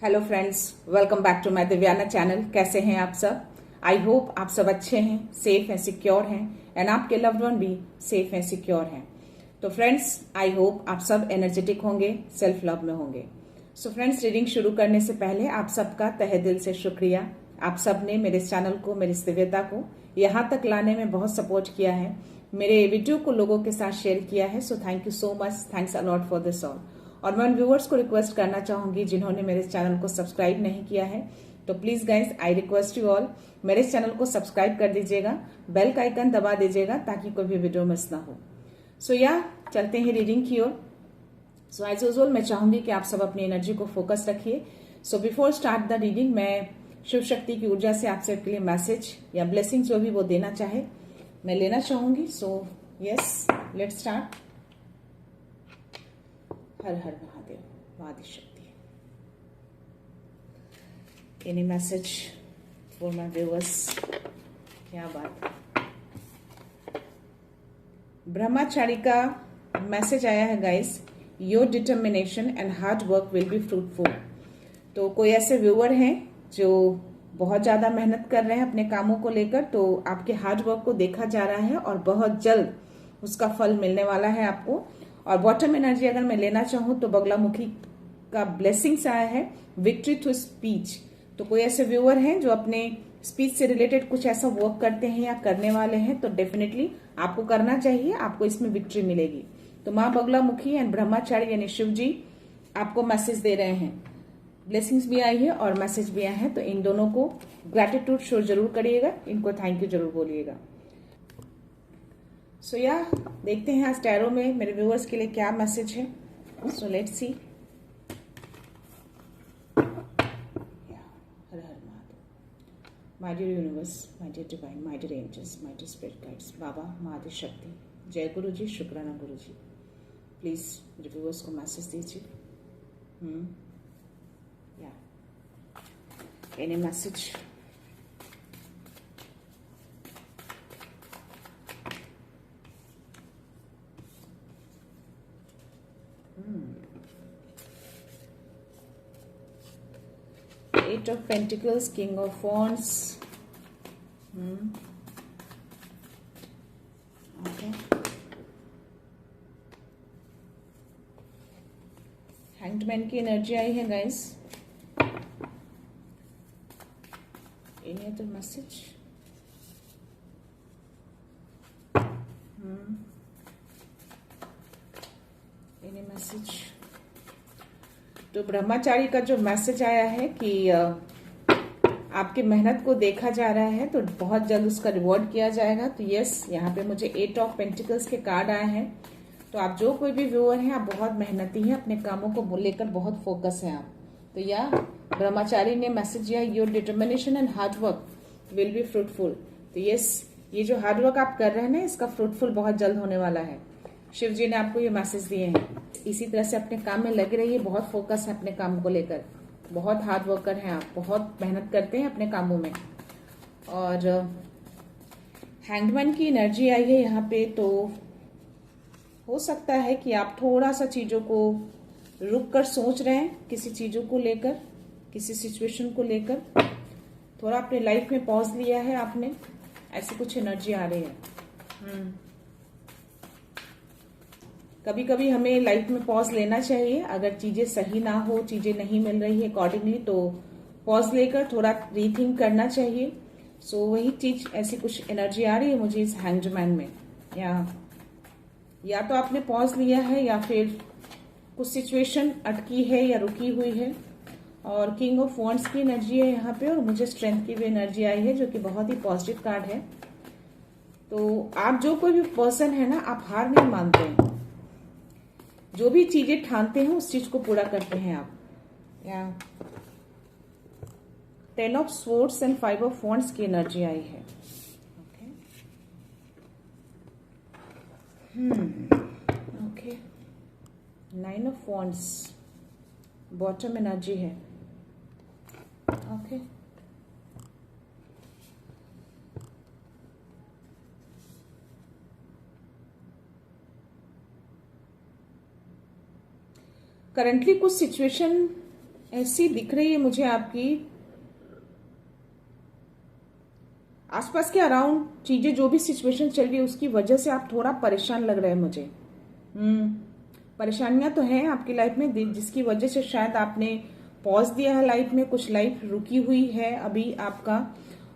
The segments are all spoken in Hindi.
Hello friends, welcome back to my Divyana channel. कैसे हैं आप सब? आई होप आप सब अच्छे हैं, सेफ हैं, सिक्योर हैं एंड आपके लव्ड वन भी सेफ हैं, सिक्योर हैं। तो फ्रेंड्स, आई होप आप सब एनर्जेटिक होंगे, सेल्फ लव में होंगे। सो फ्रेंड्स, रीडिंग शुरू करने से पहले आप सबका तहे दिल से शुक्रिया। आप सब ने मेरे इस चैनल को, मेरी इस दिव्यता को यहाँ तक लाने में बहुत सपोर्ट किया है, मेरे वीडियो को लोगों के साथ शेयर किया है। So thank you so much, thanks a lot for this all. और मैं उन व्यूअर्स को रिक्वेस्ट करना चाहूंगी जिन्होंने मेरे चैनल को सब्सक्राइब नहीं किया है, तो please guys I request you all, मेरे चैनल को सब्सक्राइब कर दीजिएगा, बेल का आइकन दबा दीजिएगा ताकि कोई भी वीडियो मिस ना हो। सो चलते हैं रीडिंग की ओर। सो एज यूजुअल मैं चाहूंगी कि आप सब अपनी एनर्जी को फोकस रखिए। So before start the reading, मैं शिव शक्ति की ऊर्जा से आप सबके लिए मैसेज या ब्लेसिंग जो भी वो देना चाहे मैं लेना चाहूंगी। So yes, let's start. Har Har Mahadev, Adi Shakti. Any message for my viewers? क्या बात। ब्रह्मचारी का मैसेज आया है guys, your determination and hard work will be fruitful. तो कोई ऐसे व्यूअर हैं जो बहुत ज्यादा मेहनत कर रहे हैं अपने कामों को लेकर, तो आपके हार्ड वर्क को देखा जा रहा है और बहुत जल्द उसका फल मिलने वाला है आपको। और बॉटम एनर्जी अगर मैं लेना चाहूं तो बगलामुखी का ब्लेसिंग्स आया है, विक्ट्री थ्रू स्पीच। तो कोई ऐसे व्यूअर हैं जो अपने स्पीच से रिलेटेड कुछ ऐसा वर्क करते हैं या करने वाले हैं, तो डेफिनेटली आपको करना चाहिए, आपको इसमें विक्ट्री मिलेगी। तो माँ बगलामुखी एंड ब्रह्मचारी यानी शिव जी आपको मैसेज दे रहे हैं। ब्लेसिंग्स भी आई है और मैसेज भी आया है, तो इन दोनों को ग्रेटिट्यूड शो जरूर करिएगा, इनको थैंक यू जरूर बोलिएगा। सो देखते हैं आज टैरो में मेरे व्यूअर्स के लिए क्या मैसेज है। So let's see. Har Har Mahadev, my dear universe, my dear divine, my dear angels, my dear spirit guides, Baba Mahadev Shakti, जय गुरु जी, शुक्राना गुरु जी। प्लीज मेरे व्यूअर्स को मैसेज दीजिए। Any message? Eight of Pentacles, King of Wands. Okay. Hanged Man की एनर्जी आई है guys. Any other message? Any message? तो ब्रह्मचारी का जो मैसेज आया है कि आपकी मेहनत को देखा जा रहा है, तो बहुत जल्द उसका रिवॉर्ड किया जाएगा। तो यस, यहाँ पे मुझे 8 ऑफ पेंटिकल्स के कार्ड आए हैं। तो आप जो कोई भी व्यूअर हैं, आप बहुत मेहनती हैं, अपने कामों को लेकर बहुत फोकस है आप। तो ब्रह्मचारी ने मैसेज दिया, your determination and hard work will be fruitful. तो यस, ये जो हार्ड वर्क आप कर रहे हैं ना, इसका फ्रूटफुल बहुत जल्द होने वाला है। शिव जी ने आपको ये मैसेज दिए हैं। इसी तरह से अपने काम में लगे रहिए, बहुत फोकस है अपने काम को लेकर, बहुत हार्ड वर्कर हैं आप, बहुत मेहनत करते हैं अपने कामों में। और हैंगमैन की एनर्जी आई है यहाँ पे, तो हो सकता है कि आप थोड़ा सा चीजों को रुक कर सोच रहे हैं, किसी चीजों को लेकर, किसी सिचुएशन को लेकर थोड़ा अपने लाइफ में पॉज लिया है आपने, ऐसी कुछ एनर्जी आ रही है। कभी कभी हमें लाइफ में पॉज लेना चाहिए, अगर चीजें सही ना हो, चीजें नहीं मिल रही है अकॉर्डिंगली, तो पॉज लेकर थोड़ा रीथिंक करना चाहिए। सो वही चीज, ऐसी कुछ एनर्जी आ रही है मुझे इस हैंग्ड मैन में। या तो आपने पॉज लिया है या फिर कुछ सिचुएशन अटकी है या रुकी हुई है। और किंग ऑफ वॉन्ड्स की एनर्जी है यहाँ पे, और मुझे स्ट्रेंथ की भी एनर्जी आई है, जो कि बहुत ही पॉजिटिव कार्ड है। तो आप जो कोई भी पर्सन है ना, आप हार नहीं मानते हैं, जो भी चीजें ठानते हैं उस चीज को पूरा करते हैं आप। 10 of swords and 5 of wands की एनर्जी आई है। Okay, 9 of wands bottom energy है। ओके, करंटली कुछ सिचुएशन ऐसी दिख रही है मुझे आपकी आसपास के अराउंड चीजें, जो भी सिचुएशन चल रही है उसकी वजह से आप थोड़ा परेशान लग रहे हैं मुझे। परेशानियां तो हैं आपकी लाइफ में, जिसकी वजह से शायद आपने पॉज दिया है लाइफ में, कुछ लाइफ रुकी हुई है अभी आपका,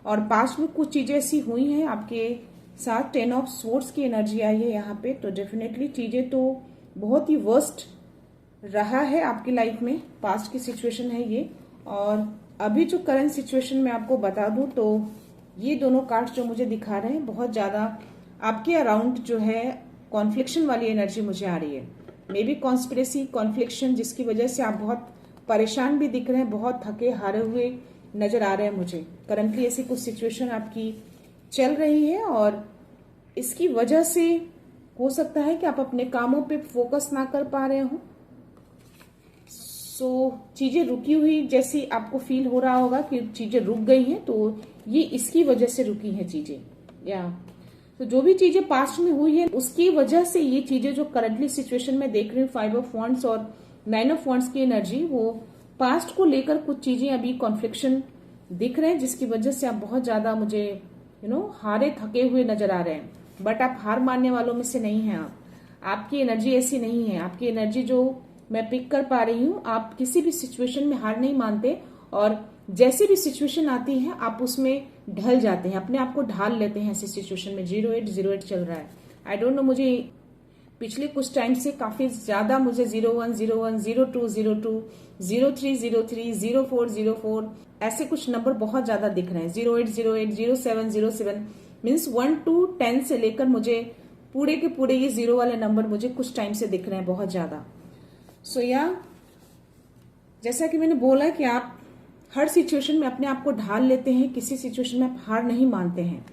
और पास्ट में कुछ चीजें ऐसी हुई हैं आपके साथ। 10 ऑफ स्वॉर्ड्स की एनर्जी आई है यहाँ पे, तो डेफिनेटली चीजें तो बहुत ही वर्स्ट रहा है आपकी लाइफ में, पास्ट की सिचुएशन है ये। और अभी जो करंट सिचुएशन में आपको बता दूं तो ये दोनों कार्ड्स जो मुझे दिखा रहे हैं, बहुत ज्यादा आपके अराउंड जो है कॉन्फ्लिक्शन वाली एनर्जी मुझे आ रही है। मे बी कॉन्स्पिरेसी, कॉन्फ्लिक्शन, जिसकी वजह से आप बहुत परेशान भी दिख रहे हैं, बहुत थके हारे हुए नजर आ रहे हैं मुझे। करंटली ऐसी कुछ सिचुएशन आपकी चल रही है और इसकी वजह से हो सकता है कि आप अपने कामों पे फोकस ना कर पा रहे हो। चीजें रुकी हुई जैसी आपको फील हो रहा होगा कि चीजें रुक गई हैं, तो ये इसकी वजह से रुकी हैं चीजें। या तो जो भी चीजें पास्ट में हुई है उसकी वजह से ये चीजें जो करंटली सिचुएशन में देख रही हूँ, 5 ऑफ वॉन्ड्स और 9 ऑफ वॉन्ड्स की एनर्जी, वो पास्ट को लेकर कुछ चीजें अभी कॉन्फ्लिक्शन दिख रहे हैं, जिसकी वजह से आप बहुत ज्यादा मुझे हारे थके हुए नजर आ रहे हैं। बट आप हार मानने वालों में से नहीं हैं। आपकी एनर्जी ऐसी नहीं है। आपकी एनर्जी जो मैं पिक कर पा रही हूँ, आप किसी भी सिचुएशन में हार नहीं मानते, और जैसी भी सिचुएशन आती है आप उसमें ढल जाते हैं, अपने आप को ढाल लेते हैं ऐसी सिचुएशन में। 0808 चल रहा है। आई डोंट नो, मुझे पिछले कुछ टाइम से काफी ज्यादा मुझे 0101, 0202, 0303, 0404 ऐसे कुछ नंबर बहुत ज्यादा दिख रहे हैं। 0808, 0707 मीन्स 1 to 10 से लेकर मुझे पूरे के पूरे ये 0 वाले नंबर मुझे कुछ टाइम से दिख रहे हैं बहुत ज्यादा। जैसा कि मैंने बोला कि आप हर सिचुएशन में अपने आप को ढाल लेते हैं, किसी सिचुएशन में आप हार नहीं मानते हैं।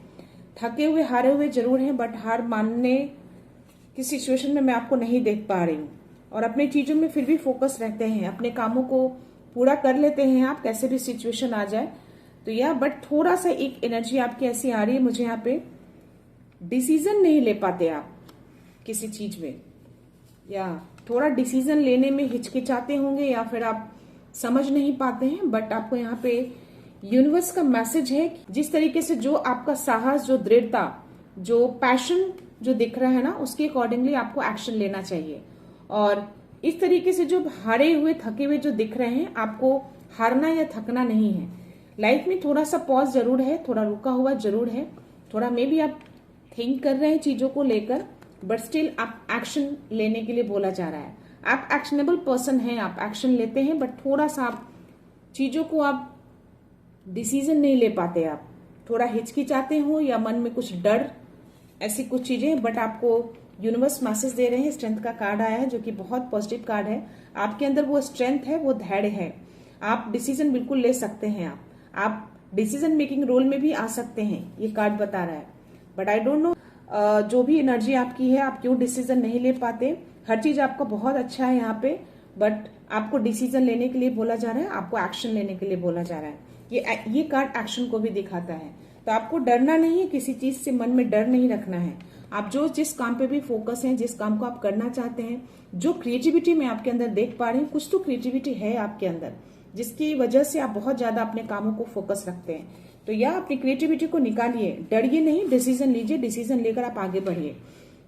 थके हुए हारे हुए जरूर हैं, बट हार मानने की सिचुएशन में मैं आपको नहीं देख पा रही हूँ, और अपनी चीजों में फिर भी फोकस रहते हैं, अपने कामों को पूरा कर लेते हैं आप, कैसे भी सिचुएशन आ जाए तो। बट थोड़ा सा एक एनर्जी आपकी ऐसी आ रही है मुझे यहाँ पे, डिसीजन नहीं ले पाते आप किसी चीज में, या थोड़ा डिसीजन लेने में हिचकिचाते होंगे, या फिर आप समझ नहीं पाते हैं। बट आपको यहाँ पे यूनिवर्स का मैसेज है, जिस तरीके से जो आपका साहस, जो दृढ़ता, जो पैशन जो दिख रहा है ना, उसके अकॉर्डिंगली आपको एक्शन लेना चाहिए। और इस तरीके से जो हारे हुए थके हुए जो दिख रहे हैं, आपको हारना या थकना नहीं है। लाइफ में थोड़ा सा पॉज जरूर है, थोड़ा रुका हुआ जरूर है, थोड़ा मे बी आप थिंक कर रहे हैं चीजों को लेकर, बट स्टिल आप एक्शन लेने के लिए बोला जा रहा है। आप एक्शनेबल पर्सन हैं, आप एक्शन लेते हैं, बट थोड़ा सा आप चीजों को आप डिसीजन नहीं ले पाते, आप थोड़ा हिचकिचाते हो या मन में कुछ डर, ऐसी कुछ चीजें। बट आपको यूनिवर्स मैसेज दे रहे हैं, स्ट्रेंथ का कार्ड आया है जो कि बहुत पॉजिटिव कार्ड है। आपके अंदर वो स्ट्रेंथ है, वो धैर्य है, आप डिसीजन बिल्कुल ले सकते हैं। आप डिसीजन मेकिंग रोल में भी आ सकते हैं, ये कार्ड बता रहा है। बट आई डोंट नो जो भी एनर्जी आपकी है, आप क्यों डिसीजन नहीं ले पाते। हर चीज आपका बहुत अच्छा है यहाँ पे, बट आपको डिसीजन लेने के लिए बोला जा रहा है, आपको एक्शन लेने के लिए बोला जा रहा है। ये कार्ड एक्शन को भी दिखाता है। तो आपको डरना नहीं है, किसी चीज से मन में डर नहीं रखना है। आप जिस काम पे भी फोकस है, जिस काम को आप करना चाहते हैं, जो क्रिएटिविटी मैं आपके अंदर देख पा रही हूँ, कुछ तो क्रिएटिविटी है आपके अंदर, जिसकी वजह से आप बहुत ज्यादा अपने कामों को फोकस रखते हैं। तो या अपनी क्रिएटिविटी को निकालिए, डरिए नहीं, डिसीजन लीजिए, डिसीजन लेकर आप आगे बढ़िए।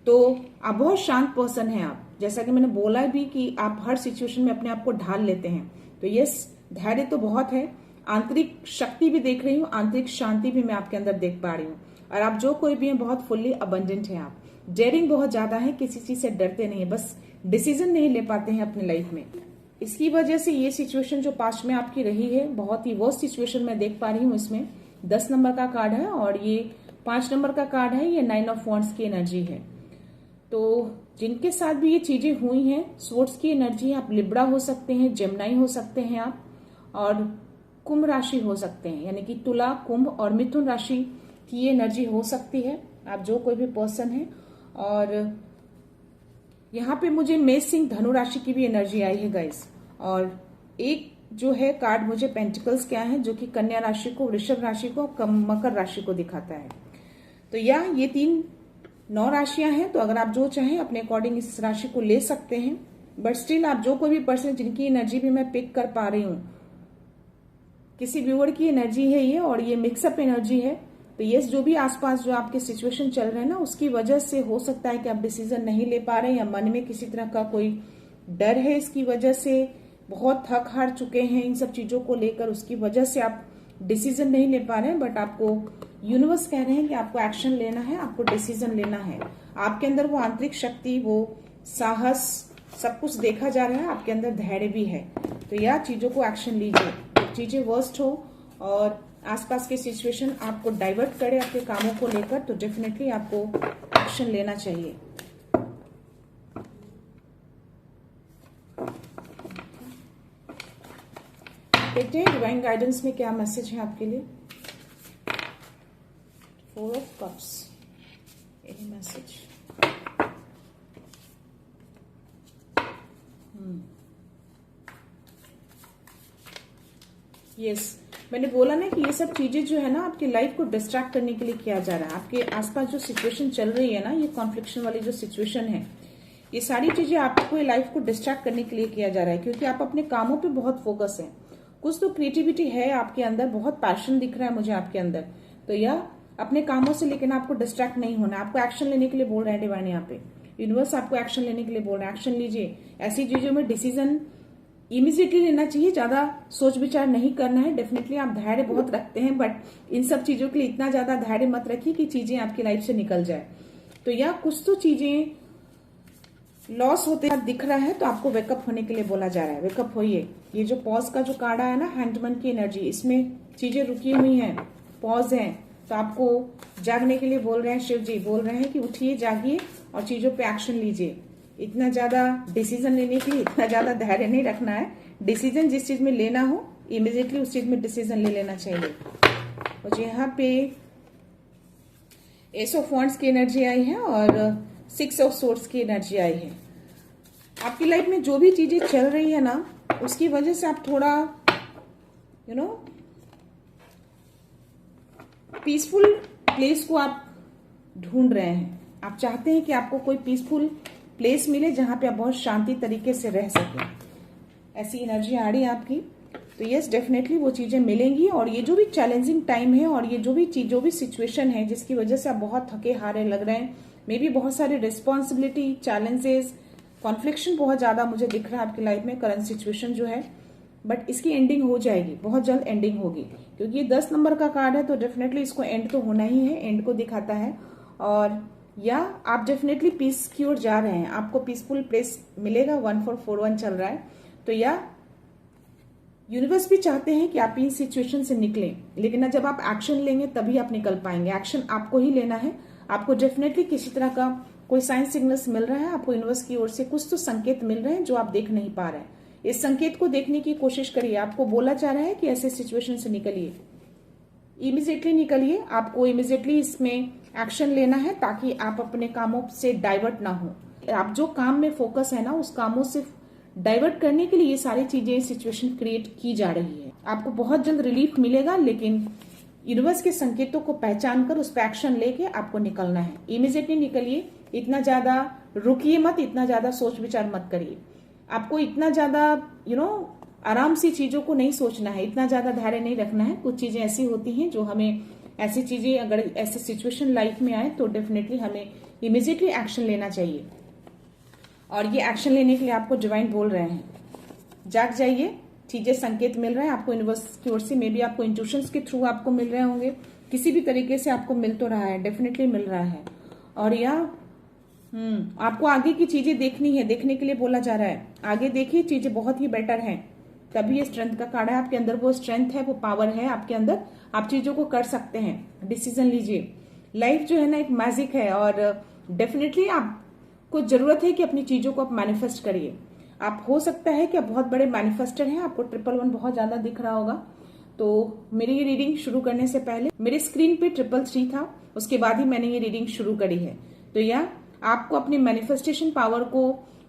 तो आप बहुत शांत पर्सन हैं आप, जैसा कि मैंने बोला भी कि आप हर सिचुएशन में अपने आप को ढाल लेते हैं। तो यस, धैर्य तो बहुत है, आंतरिक शक्ति भी देख रही हूँ, आंतरिक शांति भी मैं आपके अंदर देख पा रही हूँ। और आप जो कोई भी हैं, बहुत फुल्ली अबंडेंट हैं आप, डेयरिंग बहुत ज्यादा है, किसी चीज से डरते नहीं है, बस डिसीजन नहीं ले पाते हैं अपनी लाइफ में। इसकी वजह से ये सिचुएशन जो पास्ट में आपकी रही है, बहुत ही वर्स्ट सिचुएशन मैं देख पा रही हूँ। इसमें 10 नंबर का कार्ड है और ये 5 नंबर का कार्ड है, ये 9 ऑफ वॉन्ड्स की एनर्जी है। तो जिनके साथ भी ये चीजें हुई हैं, स्वॉर्ड्स की एनर्जी, आप लिब्रा हो सकते हैं, जेमिनी हो सकते हैं आप, और कुंभ राशि हो सकते हैं, यानी कि तुला, कुंभ और मिथुन राशि की ये एनर्जी हो सकती है, आप जो कोई भी पर्सन है। और यहाँ पे मुझे मेष, सिंह, धनु राशि की भी एनर्जी आई है गाइस। और एक जो है कार्ड मुझे पेंटिकल्स क्या है, जो कि कन्या राशि को, वृषभ राशि को, मकर राशि को दिखाता है। तो ये 9 राशियां हैं। तो अगर आप जो चाहें अपने अकॉर्डिंग इस राशि को ले सकते हैं। बट स्टिल आप जो कोई भी पर्सन जिनकी एनर्जी भी मैं पिक कर पा रही हूँ, किसी व्यूअर की एनर्जी है ये, और ये मिक्सअप एनर्जी है। तो यस, जो भी आसपास जो आपके सिचुएशन चल रहे हैं ना, उसकी वजह से हो सकता है कि आप डिसीजन नहीं ले पा रहे हैं, या मन में किसी तरह का कोई डर है, इसकी वजह से बहुत थक हार चुके हैं इन सब चीजों को लेकर, उसकी वजह से आप डिसीजन नहीं ले पा रहे हैं। बट आपको यूनिवर्स कह रहे हैं कि आपको एक्शन लेना है, आपको डिसीजन लेना है। आपके अंदर वो आंतरिक शक्ति, वो साहस, सब कुछ देखा जा रहा है, आपके अंदर धैर्य भी है। तो या चीजों को एक्शन लीजिए। चीजें वर्स्ट हो और आसपास के सिचुएशन आपको डाइवर्ट करे आपके कामों को लेकर, तो डेफिनेटली आपको एक्शन लेना चाहिए। देखते हैं डिवाइन गाइडेंस में क्या मैसेज है आपके लिए। 4 of cups, any message. Yes, मैंने बोला ना कि ये सब चीजें जो है ना आपकी लाइफ को डिस्ट्रैक्ट करने के लिए किया जा रहा है। आपके आसपास जो सिचुएशन चल रही है ना, ये कॉन्फ्लिक्शन वाली जो सिचुएशन है, ये सारी चीजें आपको लाइफ को डिस्ट्रैक्ट करने के लिए किया जा रहा है, क्योंकि आप अपने कामों पे बहुत फोकस है। कुछ तो क्रिएटिविटी है आपके अंदर, बहुत पैशन दिख रहा है मुझे आपके अंदर। तो यह अपने कामों से, लेकिन आपको डिस्ट्रैक्ट नहीं होना, आपको एक्शन लेने के लिए बोल रहे हैं डिवाइन। यहाँ पे यूनिवर्स आपको एक्शन लेने के लिए बोल रहा है। एक्शन लीजिए। ऐसी चीजों में डिसीजन इमीडिएटली लेना चाहिए, ज्यादा सोच विचार नहीं करना है। डेफिनेटली आप धैर्य बहुत रखते हैं, बट इन सब चीजों के लिए इतना ज्यादा धैर्य मत रखिए कि चीजें आपकी लाइफ से निकल जाए। तो या कुछ तो चीजें लॉस होते दिख रहा है, तो आपको वेकअप होने के लिए बोला जा रहा है। वेकअप होइए। ये जो पॉज का जो कार्ड आया ना, हैंडमैन की एनर्जी, इसमें चीजें रुकी हुई हैं, पॉज है, तो आपको जागने के लिए बोल रहे हैं। शिव जी बोल रहे हैं कि उठिए, जागिए और चीजों पे एक्शन लीजिए। इतना ज्यादा डिसीजन लेने के लिए इतना ज्यादा धैर्य नहीं रखना है। डिसीजन जिस चीज में लेना हो, इमीडिएटली उस चीज में डिसीजन ले लेना चाहिए। और यहाँ पे एस ऑफ वॉन्ड्स की एनर्जी आई है और 6 ऑफ सोर्ड्स की एनर्जी आई है। आपकी लाइफ में जो भी चीजें चल रही है ना, उसकी वजह से आप थोड़ा पीसफुल प्लेस को आप ढूंढ रहे हैं। आप चाहते हैं कि आपको कोई पीसफुल प्लेस मिले जहां पे आप बहुत शांति तरीके से रह सकें। ऐसी एनर्जी आ रही है आपकी। तो यस, डेफिनेटली वो चीजें मिलेंगी। और ये जो भी चैलेंजिंग टाइम है, और ये जो भी सिचुएशन है जिसकी वजह से आप बहुत थके हारे लग रहे हैं, मे बी बहुत सारी रिस्पॉन्सिबिलिटी, चैलेंजेस, कॉन्फ्लिक्शन बहुत ज्यादा मुझे दिख रहा है आपकी लाइफ में, करंट सिचुएशन जो है। बट इसकी एंडिंग हो जाएगी, बहुत जल्द एंडिंग होगी, क्योंकि ये 10 नंबर का कार्ड है। तो डेफिनेटली इसको एंड तो होना ही है, एंड को दिखाता है। और या आप डेफिनेटली पीस की ओर जा रहे हैं, आपको पीसफुल प्लेस मिलेगा। 1441 चल रहा है। तो या यूनिवर्स भी चाहते हैं कि आप इन सिचुएशन से निकलें, लेकिन जब आप एक्शन लेंगे तभी आप निकल पाएंगे। एक्शन आपको ही लेना है। आपको डेफिनेटली किसी तरह का कोई साइन सिग्नल्स मिल रहा है, आपको यूनिवर्स की ओर से कुछ तो संकेत मिल रहे हैं जो आप देख नहीं पा रहे हैं। इस संकेत को देखने की कोशिश करिए। आपको बोला जा रहा है कि ऐसे सिचुएशन से निकलिए, इमीडिएटली निकलिए। आपको इमीडिएटली इसमें एक्शन लेना है, ताकि आप अपने कामों से डाइवर्ट ना हो। आप जो काम में फोकस है ना, उस कामों से डाइवर्ट करने के लिए ये सारी चीजें, सिचुएशन क्रिएट की जा रही है। आपको बहुत जल्द रिलीफ मिलेगा, लेकिन यूनिवर्स के संकेतों को पहचान कर उस पर एक्शन लेके आपको निकलना है। इमीडिएटली निकलिए। इतना ज्यादा रुकिए मत, इतना ज्यादा सोच विचार मत करिए। आपको इतना ज्यादा आराम से चीजों को नहीं सोचना है, इतना ज्यादा धैर्य नहीं रखना है। कुछ चीजें ऐसी होती हैं जो हमें, ऐसी चीजें अगर ऐसे सिचुएशन लाइफ में आए, तो डेफिनेटली हमें इमीडिएटली एक्शन लेना चाहिए। और ये एक्शन लेने के लिए आपको डिवाइन बोल रहे हैं, जाग जाइए। चीजें संकेत मिल रहे हैं आपको यूनिवर्स की ओर से। मे बी आपको इंट्यूशंस के थ्रू आपको मिल रहे होंगे, किसी भी तरीके से आपको मिल तो रहा है, डेफिनेटली मिल रहा है। और या आपको आगे की चीजें देखनी है, देखने के लिए बोला जा रहा है। आगे देखिए, चीजें बहुत ही बेटर हैं। तभी ये स्ट्रेंथ का कार्ड है। आपके अंदर वो स्ट्रेंथ है, वो पावर है आपके अंदर, आप चीजों को कर सकते हैं। डिसीजन लीजिए। लाइफ जो है ना, एक मैजिक है, और डेफिनेटली आपको जरूरत है कि अपनी चीजों को आप मैनिफेस्ट करिए। आप हो सकता है कि आप बहुत बड़े मैनिफेस्टर हैं, आपको 111 बहुत ज्यादा दिख रहा होगा। तो मेरी ये रीडिंग शुरू करने से पहले मेरे स्क्रीन पे 333 था, उसके बाद ही मैंने ये रीडिंग शुरू करी है। तो या आपको अपनी मैनिफेस्टेशन पावर को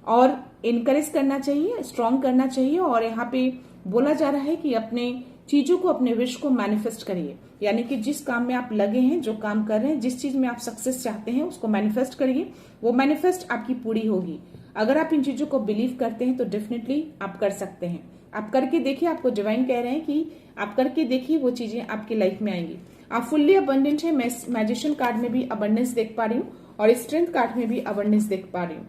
और इनकरेज करना चाहिए, स्ट्रॉन्ग करना चाहिए। और यहाँ पे बोला जा रहा है कि अपने चीजों को, अपने विश को मैनिफेस्ट करिए। यानी कि जिस काम में आप लगे हैं, जो काम कर रहे हैं, जिस चीज में आप सक्सेस चाहते हैं, उसको मैनिफेस्ट करिए। वो मैनिफेस्ट आपकी पूरी होगी। अगर आप इन चीजों को बिलीव करते हैं तो डेफिनेटली आप कर सकते हैं। आप करके देखिए, आपको डिवाइन कह रहे हैं कि आप करके देखिए, वो चीजें आपकी लाइफ में आएंगी। आप फुल्ली अबंडेंट है। मैं मैजिशियन कार्ड में भी अबंडेंस देख पा रही हूँ और स्ट्रेंथ कार्ड में भी अबंडेंस देख पा रही हूँ।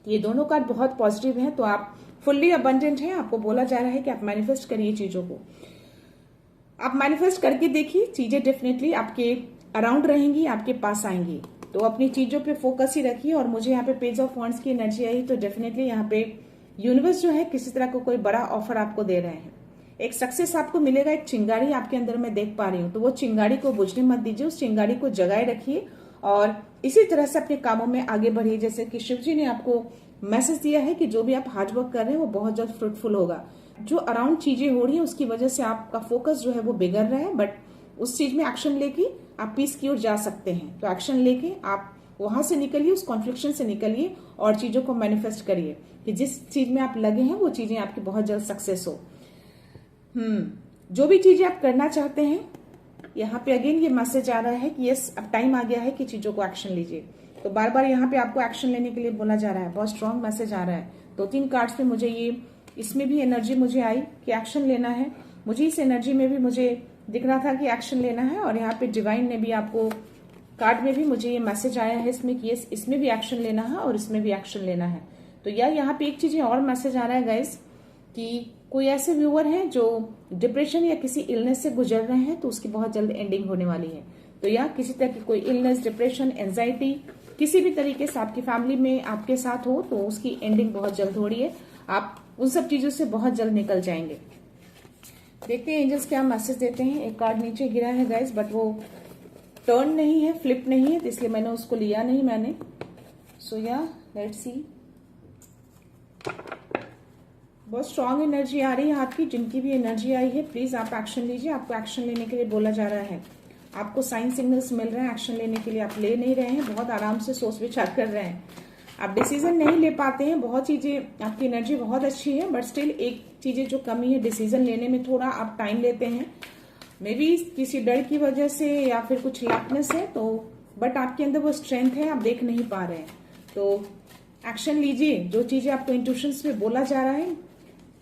ये दोनों कार्ड बहुत पॉजिटिव हैं। तो आप फुल्ली अबंडेंट हैं। आपको बोला जा रहा है कि आप मैनिफेस्ट करिए चीजों को। आप मैनिफेस्ट करके देखिए, चीजें डेफिनेटली आपके अराउंड रहेंगी, आपके पास आएंगी। तो अपनी चीजों पे फोकस ही रखिए। और मुझे यहाँ पे पेज ऑफ वॉन्ड्स की एनर्जी आई, तो डेफिनेटली यहाँ पे यूनिवर्स जो है किसी तरह का कोई बड़ा ऑफर आपको दे रहे हैं। एक सक्सेस आपको मिलेगा। एक चिंगारी आपके अंदर मैं देख पा रही हूँ। तो वो चिंगारी को बुझने मत दीजिए, उस चिंगारी को जगाए रखिए और इसी तरह से अपने कामों में आगे बढ़िए। जैसे कि शिव जी ने आपको मैसेज दिया है कि जो भी आप हार्ड वर्क कर रहे हैं वो बहुत जल्द फ्रूटफुल होगा। जो अराउंड चीजें हो रही है उसकी वजह से आपका फोकस जो है वो बिगड़ रहा है, बट उस चीज में एक्शन लेके आप पीस की ओर जा सकते हैं। तो एक्शन लेके आप वहां से निकलिए, उस कॉन्फ्लिक्शन से निकलिए और चीजों को मैनिफेस्ट करिए कि जिस चीज में आप लगे हैं वो चीजें आपकी बहुत जल्द सक्सेस हो। जो भी चीजें आप करना चाहते हैं, यहाँ पे अगेन ये मैसेज आ रहा है कि यस, अब टाइम आ गया है कि चीजों को एक्शन लीजिए। तो बार बार यहाँ पे आपको एक्शन लेने के लिए बोला जा रहा है। बहुत स्ट्रांग मैसेज आ रहा है। 2-3 कार्ड्स पे मुझे ये, इसमें भी एनर्जी मुझे आई कि एक्शन लेना है। मुझे इस एनर्जी में भी मुझे दिख रहा था कि एक्शन लेना है। और यहाँ पे डिवाइन ने भी आपको कार्ड में भी मुझे ये मैसेज आया है इसमें कि यस, इसमें भी एक्शन लेना है और इसमें भी एक्शन लेना है। तो यार यहाँ पे एक चीज और मैसेज आ रहा है गाइस कि कोई ऐसे व्यूअर हैं जो डिप्रेशन या किसी इलनेस से गुजर रहे हैं, तो उसकी बहुत जल्द एंडिंग होने वाली है। तो या किसी तरह की कोई इलनेस, डिप्रेशन, एंजाइटी किसी भी तरीके से आपकी फैमिली में आपके साथ हो, तो उसकी एंडिंग बहुत जल्द हो रही है। आप उन सब चीजों से बहुत जल्द निकल जाएंगे। देखते हैं एंजल्स क्या मैसेज देते हैं। एक कार्ड नीचे गिरा है गाइस, बट वो टर्न नहीं है, फ्लिप नहीं है, तो इसलिए मैंने उसको लिया नहीं मैंने। सो या लेट्स सी। बहुत स्ट्रांग एनर्जी आ रही है आपकी। जिनकी भी एनर्जी आई है, प्लीज आप एक्शन लीजिए। आपको एक्शन लेने के लिए बोला जा रहा है। आपको साइन सिग्नल्स मिल रहे हैं एक्शन लेने के लिए। आप ले नहीं रहे हैं, बहुत आराम से सोच विचार कर रहे हैं। आप डिसीजन नहीं ले पाते हैं। बहुत चीजें, आपकी एनर्जी बहुत अच्छी है, बट स्टिल एक चीजें जो कमी है, डिसीजन लेने में थोड़ा आप टाइम लेते हैं। मे बी किसी डर की वजह से या फिर कुछ लैकनेस है, तो बट आपके अंदर वो स्ट्रेंथ है, आप देख नहीं पा रहे हैं। तो एक्शन लीजिए। जो चीजें आपको इंट्यूशंस में बोला जा रहा है,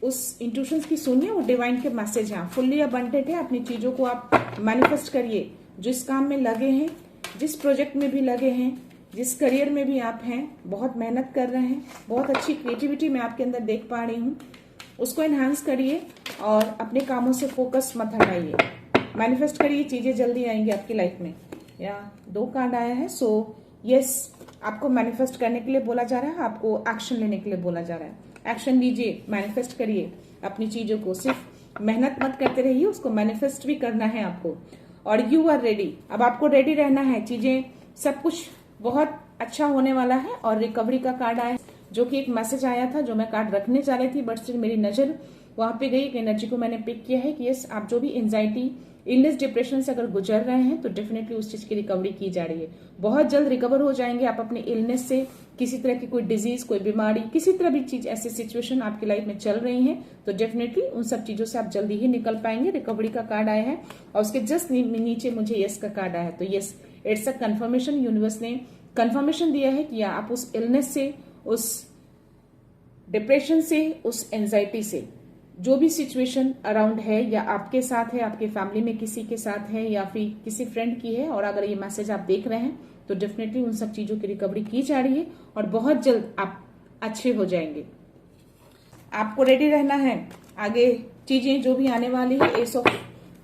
उस इंट्यूशंस की सुनिए। वो डिवाइन के मैसेज हैं। फुल्ली अबंडेंट है। अपनी चीजों को आप मैनिफेस्ट करिए। जिस काम में लगे हैं, जिस प्रोजेक्ट में भी लगे हैं, जिस करियर में भी आप हैं, बहुत मेहनत कर रहे हैं, बहुत अच्छी क्रिएटिविटी मैं आपके अंदर देख पा रही हूँ, उसको एनहांस करिए और अपने कामों से फोकस मत हटाइए। मैनिफेस्ट करिए, चीजें जल्दी आएंगी आपकी लाइफ में। या 2 कार्ड आया है। सो यस, आपको मैनिफेस्ट करने के लिए बोला जा रहा है, आपको एक्शन लेने के लिए बोला जा रहा है। एक्शन लीजिए, मैनिफेस्ट करिए अपनी चीजों को। सिर्फ मेहनत मत करते रहिए, उसको मैनिफेस्ट भी करना है आपको। और यू आर रेडी। अब आपको रेडी रहना है। चीजें, सब कुछ बहुत अच्छा होने वाला है। और रिकवरी का कार्ड आया, जो कि एक मैसेज आया था, जो मैं कार्ड रखने जा रही थी, बट सिर्फ मेरी नजर वहां पे गई। एक एनर्जी को मैंने पिक किया है कि यस, आप जो भी एंजाइटी, इलनेस, डिप्रेशन से अगर गुजर रहे हैं, तो डेफिनेटली उस चीज की रिकवरी की जा रही है। बहुत जल्द रिकवर हो जाएंगे आप अपने इलनेस से। किसी तरह की कोई डिजीज, कोई बीमारी, किसी तरह भी चीज, ऐसी सिचुएशन आपकी लाइफ में चल रही है, तो डेफिनेटली उन सब चीजों से आप जल्दी ही निकल पाएंगे। रिकवरी का कार्ड आया है और उसके जस्ट नीचे मुझे यस का कार्ड आया है। तो yes, it's a confirmation. Universe ने कंफर्मेशन दिया है कि आप उस इलनेस से, उस डिप्रेशन से, उस एंजाइटी से, जो भी सिचुएशन अराउंड है, या आपके साथ है, आपके फैमिली में किसी के साथ है, या फिर किसी फ्रेंड की है, और अगर ये मैसेज आप देख रहे हैं, तो डेफिनेटली उन सब चीजों की रिकवरी की जा रही है और बहुत जल्द आप अच्छे हो जाएंगे। आपको रेडी रहना है। आगे चीजें जो भी आने वाली है, एस ऑफ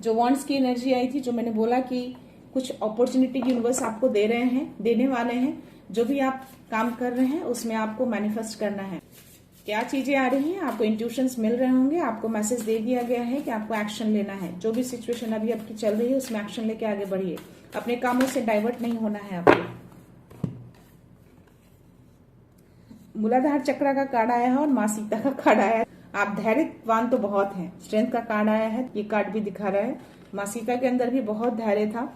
जो वॉन्ड्स की एनर्जी आई थी, जो मैंने बोला कि कुछ अपॉर्चुनिटी यूनिवर्स आपको दे रहे हैं, देने वाले हैं। जो भी आप काम कर रहे हैं उसमें आपको मैनिफेस्ट करना है। क्या चीजें आ रही हैं, आपको इंट्यूशंस मिल रहे होंगे। आपको मैसेज दे दिया गया है कि आपको एक्शन लेना है। जो भी सिचुएशन अभी आपकी चल रही है, उसमें एक्शन लेके आगे बढ़िए। अपने कामों से डाइवर्ट नहीं होना है आपको। मूलाधार चक्र का कार्ड आया है और मां सीता का कार्ड आया है। आप धैर्यवान तो बहुत हैं। स्ट्रेंथ का कार्ड आया है, ये कार्ड भी दिखा रहा है। मां सीता के अंदर भी बहुत धैर्य था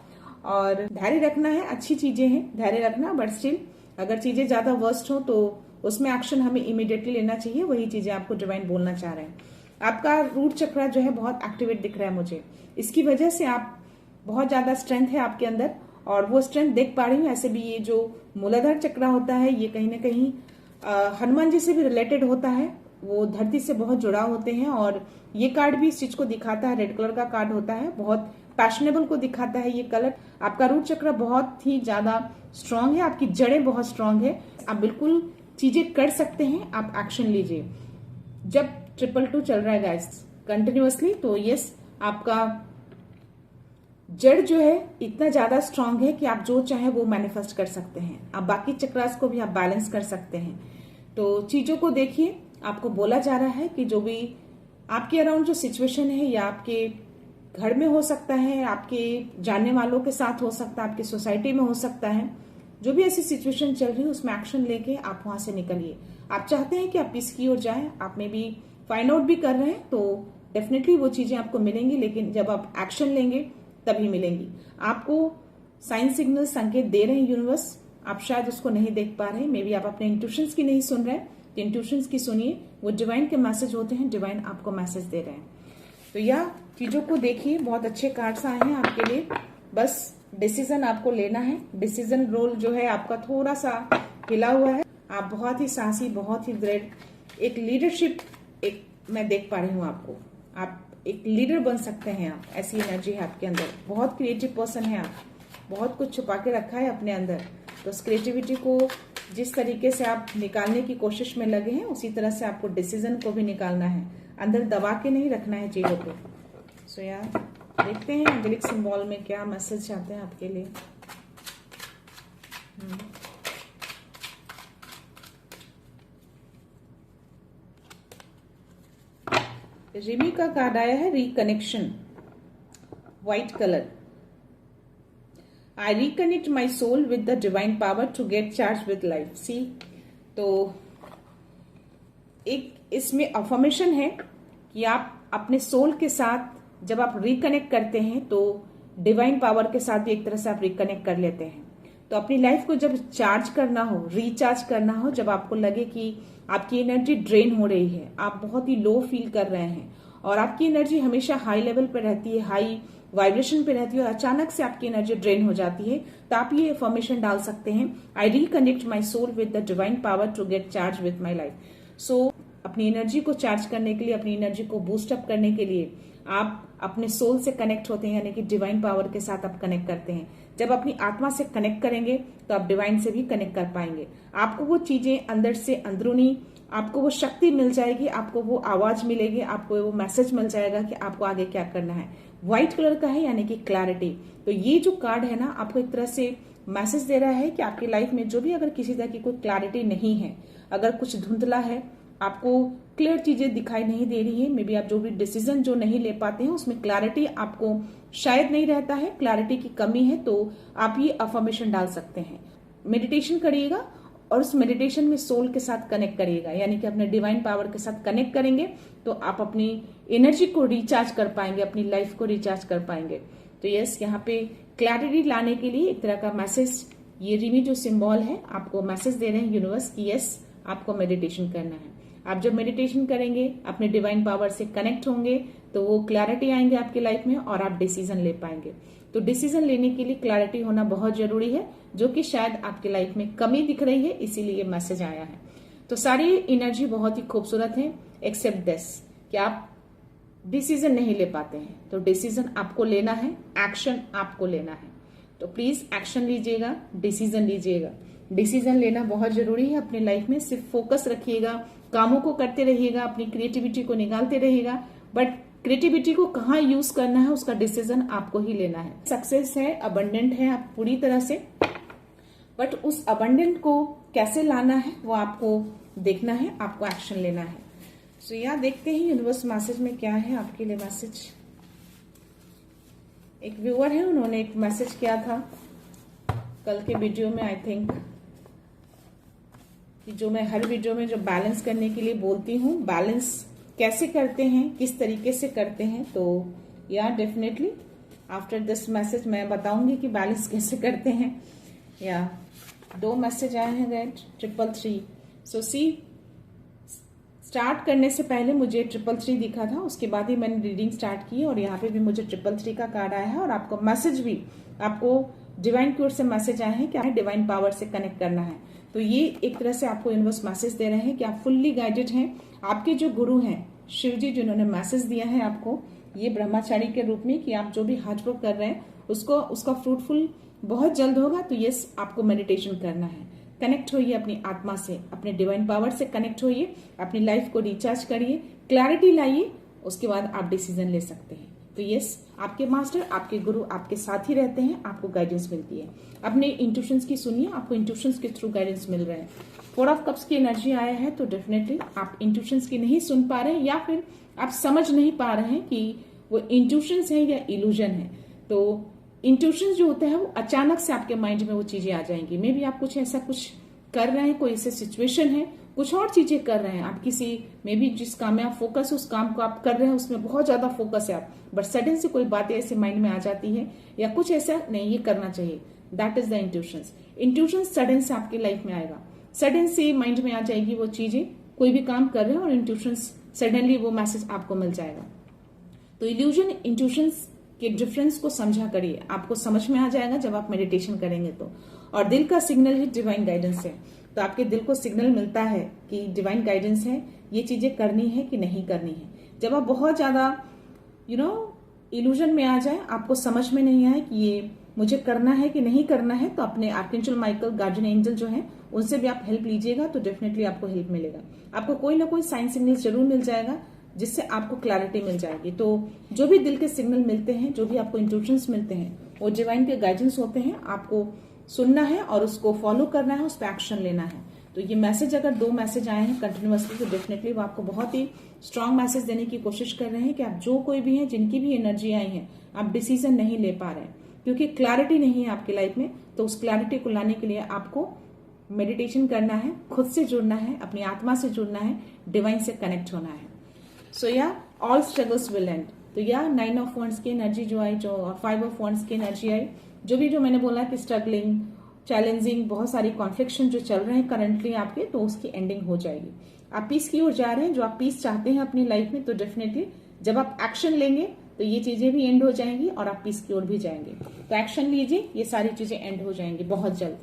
और धैर्य रखना है। अच्छी चीजें हैं, धैर्य रखना, बट स्टिल अगर चीजें ज्यादा वर्स्ट हो तो उसमें एक्शन हमें इमीडिएटली लेना चाहिए। वही चीजें आपको डिवाइन बोलना चाह रहे हैं। आपका रूट चक्र जो है बहुत एक्टिवेट दिख रहा है मुझे। इसकी वजह से आप बहुत ज्यादा स्ट्रेंथ है आपके अंदर और वो स्ट्रेंथ देख पा रही हूँ। ऐसे भी ये जो मूलाधार चक्र होता है, ये कहीं ना कहीं हनुमान जी से भी रिलेटेड होता है, वो धरती से बहुत जुड़ा होते हैं। और ये कार्ड भी इस चीज को दिखाता है, रेड कलर का कार्ड होता है, बहुत पैशनेबल को दिखाता है ये कलर। आपका रूट चक्र बहुत ही ज्यादा स्ट्रांग है, आपकी जड़ें बहुत स्ट्रांग है, आप बिल्कुल चीजें कर सकते हैं, आप एक्शन लीजिए। जब 222 चल रहा है गाइस कंटिन्यूअसली, तो यस आपका जड़ जो है इतना ज्यादा स्ट्रांग है कि आप जो चाहे वो मैनिफेस्ट कर सकते हैं। आप बाकी चक्रास को भी आप बैलेंस कर सकते हैं। तो चीजों को देखिए, आपको बोला जा रहा है कि जो भी आपके अराउंड जो सिचुएशन है, या आपके घर में हो सकता है, आपके जानने वालों के साथ हो सकता है, आपकी सोसाइटी में हो सकता है, जो भी ऐसी सिचुएशन चल रही है उसमें एक्शन लेके आप वहां से निकलिए। आप चाहते हैं कि आप पीस की ओर जाएं, आप में भी फाइंड आउट भी कर रहे हैं, तो डेफिनेटली वो चीजें आपको मिलेंगी, लेकिन जब आप एक्शन लेंगे तभी मिलेंगी। आपको साइन सिग्नल संकेत दे रहे हैं यूनिवर्स, आप शायद उसको नहीं देख पा रहे हैं, मे बी आप अपने इंट्यूशंस की नहीं सुन रहे हैं, तो इंट्यूशंस की सुनिए, वो डिवाइन के मैसेज होते हैं, डिवाइन आपको मैसेज दे रहे हैं। तो यह चीजों को देखिए, बहुत अच्छे कार्ड्स आए हैं आपके लिए, बस डिसीजन आपको लेना है। डिसीजन रोल जो है आपका थोड़ा सा हिला हुआ है, आप बहुत ही साहसी, बहुत ही दृढ़, एक लीडरशिप एक मैं देख पा रही हूँ आपको, आप एक लीडर बन सकते हैं, आप ऐसी एनर्जी है आपके अंदर, बहुत क्रिएटिव पर्सन है आप, बहुत कुछ छुपा के रखा है अपने अंदर। तो उस क्रिएटिविटी को जिस तरीके से आप निकालने की कोशिश में लगे हैं, उसी तरह से आपको डिसीजन को भी निकालना है, अंदर दबा के नहीं रखना है चीजों को। सो यार देखते हैं एंजेलिक सिंबल में क्या मैसेज चाहते हैं आपके लिए। रिमी का कार्ड आया है reconnection, white colour. I reconnect my soul with the divine power to get charge with life. See, तो एक इसमें अफर्मेशन है कि आप अपने सोल के साथ जब आप रिकनेक्ट करते हैं, तो डिवाइन पावर के साथ भी एक तरह से आप रिकनेक्ट कर लेते हैं। तो अपनी लाइफ को जब चार्ज करना हो, रिचार्ज करना हो, जब आपको लगे कि आपकी एनर्जी ड्रेन हो रही है, आप बहुत ही लो फील कर रहे हैं और आपकी एनर्जी हमेशा हाई लेवल पे रहती है, हाई वाइब्रेशन पे रहती है, और अचानक से आपकी एनर्जी ड्रेन हो जाती है, तो आप ये इन्फॉर्मेशन डाल सकते हैं, I reconnect my soul with the divine power to get charge with my life. So अपनी एनर्जी को चार्ज करने के लिए, अपनी एनर्जी को बूस्ट अप करने के लिए आप अपने सोल से कनेक्ट होते हैं, यानी कि डिवाइन पावर के साथ आप कनेक्ट करते हैं। जब अपनी आत्मा से कनेक्ट करेंगे तो आप डिवाइन से भी कनेक्ट कर पाएंगे। आपको वो चीजें अंदर से अंदरूनी, आपको वो शक्ति मिल जाएगी, आपको वो आवाज मिलेगी, आपको वो मैसेज मिल जाएगा कि आपको आगे क्या करना है। व्हाइट कलर का है, यानी कि क्लैरिटी। तो ये जो कार्ड है ना, आपको एक तरह से मैसेज दे रहा है कि आपकी लाइफ में जो भी अगर किसी तरह की कोई क्लैरिटी नहीं है, अगर कुछ धुंधला है, आपको क्लियर चीजें दिखाई नहीं दे रही है, मे बी आप जो भी डिसीजन जो नहीं ले पाते हैं उसमें क्लैरिटी आपको शायद नहीं रहता है, क्लैरिटी की कमी है, तो आप ये अफर्मेशन डाल सकते हैं। मेडिटेशन करिएगा और उस मेडिटेशन में सोल के साथ कनेक्ट करिएगा, यानी कि अपने डिवाइन पावर के साथ कनेक्ट करेंगे तो आप अपनी एनर्जी को रिचार्ज कर पाएंगे, अपनी लाइफ को रिचार्ज कर पाएंगे। तो यस, यहाँ पे क्लैरिटी लाने के लिए एक तरह का मैसेज, ये रिमी जो सिंबल है आपको मैसेज दे रहे हैं यूनिवर्स की यस आपको मेडिटेशन करना है। आप जब मेडिटेशन करेंगे, अपने डिवाइन पावर से कनेक्ट होंगे, तो वो क्लैरिटी आएंगे आपकी लाइफ में और आप डिसीजन ले पाएंगे। तो डिसीजन लेने के लिए क्लैरिटी होना बहुत जरूरी है, जो कि शायद आपकी लाइफ में कमी दिख रही है, इसीलिए मैसेज आया है। तो सारी एनर्जी बहुत ही खूबसूरत है, एक्सेप्ट दिस कि आप डिसीजन नहीं ले पाते हैं, तो डिसीजन आपको लेना है, एक्शन आपको लेना है। तो प्लीज एक्शन लीजिएगा, डिसीजन लीजिएगा। डिसीजन लेना बहुत जरूरी है अपनी लाइफ में। सिर्फ फोकस रखिएगा, कामों को करते रहिएगा, अपनी क्रिएटिविटी को निकालते रहिएगा, बट क्रिएटिविटी को कहाँ यूज करना है उसका डिसीजन आपको ही लेना है। सक्सेस है, अबंडेंट है आप पूरी तरह से, बट उस अबंडेंट को कैसे लाना है वो आपको देखना है, आपको एक्शन लेना है। सो यहाँ देखते हैं यूनिवर्स मैसेज में क्या है आपके लिए मैसेज। एक व्यूअर है, उन्होंने एक मैसेज किया था कल के वीडियो में, आई थिंक कि जो मैं हर वीडियो में जो बैलेंस करने के लिए बोलती हूँ, बैलेंस कैसे करते हैं, किस तरीके से करते हैं, तो या डेफिनेटली आफ्टर दिस मैसेज मैं बताऊंगी कि बैलेंस कैसे करते हैं। या 2 मैसेज आए हैं दैट 333। सो सी, स्टार्ट करने से पहले मुझे 333 दिखा था, उसके बाद ही मैंने रीडिंग स्टार्ट की और यहाँ पे भी मुझे 333 का कार्ड आया है और आपको मैसेज भी, आपको डिवाइन की ओर से मैसेज आए हैं कि डिवाइन पावर से कनेक्ट करना है। तो ये एक तरह से आपको यूनिवर्स मैसेज दे रहे हैं कि आप फुल्ली गाइडेड हैं। आपके जो गुरु हैं शिव जी, जिन्होंने मैसेज दिया है आपको ये ब्रह्मचारी के रूप में कि आप जो भी हार्ड वर्क कर रहे हैं उसका फ्रूटफुल बहुत जल्द होगा। तो ये आपको मेडिटेशन करना है। कनेक्ट होइए अपनी आत्मा से, अपने डिवाइन पावर से कनेक्ट होइए, अपनी लाइफ को रिचार्ज करिए, क्लैरिटी लाइए, उसके बाद आप डिसीजन ले सकते हैं। तो यस, आपके मास्टर, आपके गुरु आपके साथ ही रहते हैं, आपको गाइडेंस मिलती है। अपने इंट्यूशंस की सुनिए, आपको इंट्यूशंस के थ्रू गाइडेंस मिल रहे हैं। 4 ऑफ कप्स की एनर्जी आया है, तो डेफिनेटली आप इंट्यूशंस की नहीं सुन पा रहे हैं या फिर आप समझ नहीं पा रहे हैं कि वो इंट्यूशंस है या इल्यूजन है। तो इंट्यूशंस जो होते हैं वो अचानक से आपके माइंड में वो चीजें आ जाएंगी। मे बी आप कुछ ऐसा कुछ कर रहे हैं, कोई ऐसे सिचुएशन है, कुछ और चीजें कर रहे हैं, आप किसी मे बी जिस काम में आप फोकस, उस काम को आप कर रहे हैं, उसमें बहुत ज्यादा फोकस है आप, बट सडन से कोई बातें ऐसे माइंड में आ जाती है या कुछ ऐसा नहीं ये करना चाहिए। That is the intuitions. Intuitions sudden से आपकी लाइफ में आएगा, सडन से माइंड में आ जाएगी वो चीजें, कोई भी काम कर रहे हैं और इंट्यूशंस सडनली वो मैसेज आपको मिल जाएगा। तो इल्यूजन इंट्यूशंस के डिफरेंस को समझा करिए, आपको समझ में आ जाएगा जब आप मेडिटेशन करेंगे तो। और दिल का सिग्नल ही डिवाइन गाइडेंस है। तो आपके दिल को सिग्नल मिलता है कि डिवाइन गाइडेंस है, ये चीजें करनी है कि नहीं करनी है। जब आप बहुत ज्यादा इल्यूजन में आ जाए, आपको समझ में नहीं आए कि ये मुझे करना है कि नहीं करना है, तो अपने आर्कएंजल माइकल, गार्जियन एंजल जो है उनसे भी आप हेल्प लीजिएगा, तो डेफिनेटली आपको हेल्प मिलेगा। आपको कोई ना कोई साइन सिग्नल जरूर मिल जाएगा जिससे आपको क्लैरिटी मिल जाएगी। तो जो भी दिल के सिग्नल मिलते हैं, जो भी आपको इंट्यूशंस मिलते हैं, वो डिवाइन के गाइडेंस होते हैं। आपको सुनना है और उसको फॉलो करना है, उस पर एक्शन लेना है। तो ये मैसेज अगर 2 मैसेज आए हैं कंटिन्यूअसली, तो डेफिनेटली वो आपको बहुत ही स्ट्रांग मैसेज देने की कोशिश कर रहे हैं कि आप जो कोई भी हैं, जिनकी भी एनर्जी आई है, आप डिसीजन नहीं ले पा रहे हैं क्योंकि क्लैरिटी नहीं है आपकी लाइफ में। तो उस क्लैरिटी को लाने के लिए आपको मेडिटेशन करना है, खुद से जुड़ना है, अपनी आत्मा से जुड़ना है, डिवाइन से कनेक्ट होना है। सो या ऑल स्ट्रगल्स विल एंड। तो या 9 ऑफ वॉन्ड्स की एनर्जी जो आई, जो 5 ऑफ वॉन्ड्स की एनर्जी आई, जो मैंने बोला कि स्ट्रगलिंग, चैलेंजिंग, बहुत सारी कॉन्फ्लिक्शन जो चल रहे हैं करंटली आपके, तो उसकी एंडिंग हो जाएगी। आप पीस की ओर जा रहे हैं, जो आप पीस चाहते हैं अपनी लाइफ में, तो डेफिनेटली जब आप एक्शन लेंगे तो ये चीजें भी एंड हो जाएंगी और आप पीस की ओर भी जाएंगे। तो एक्शन लीजिए, ये सारी चीजें एंड हो जाएंगी बहुत जल्द।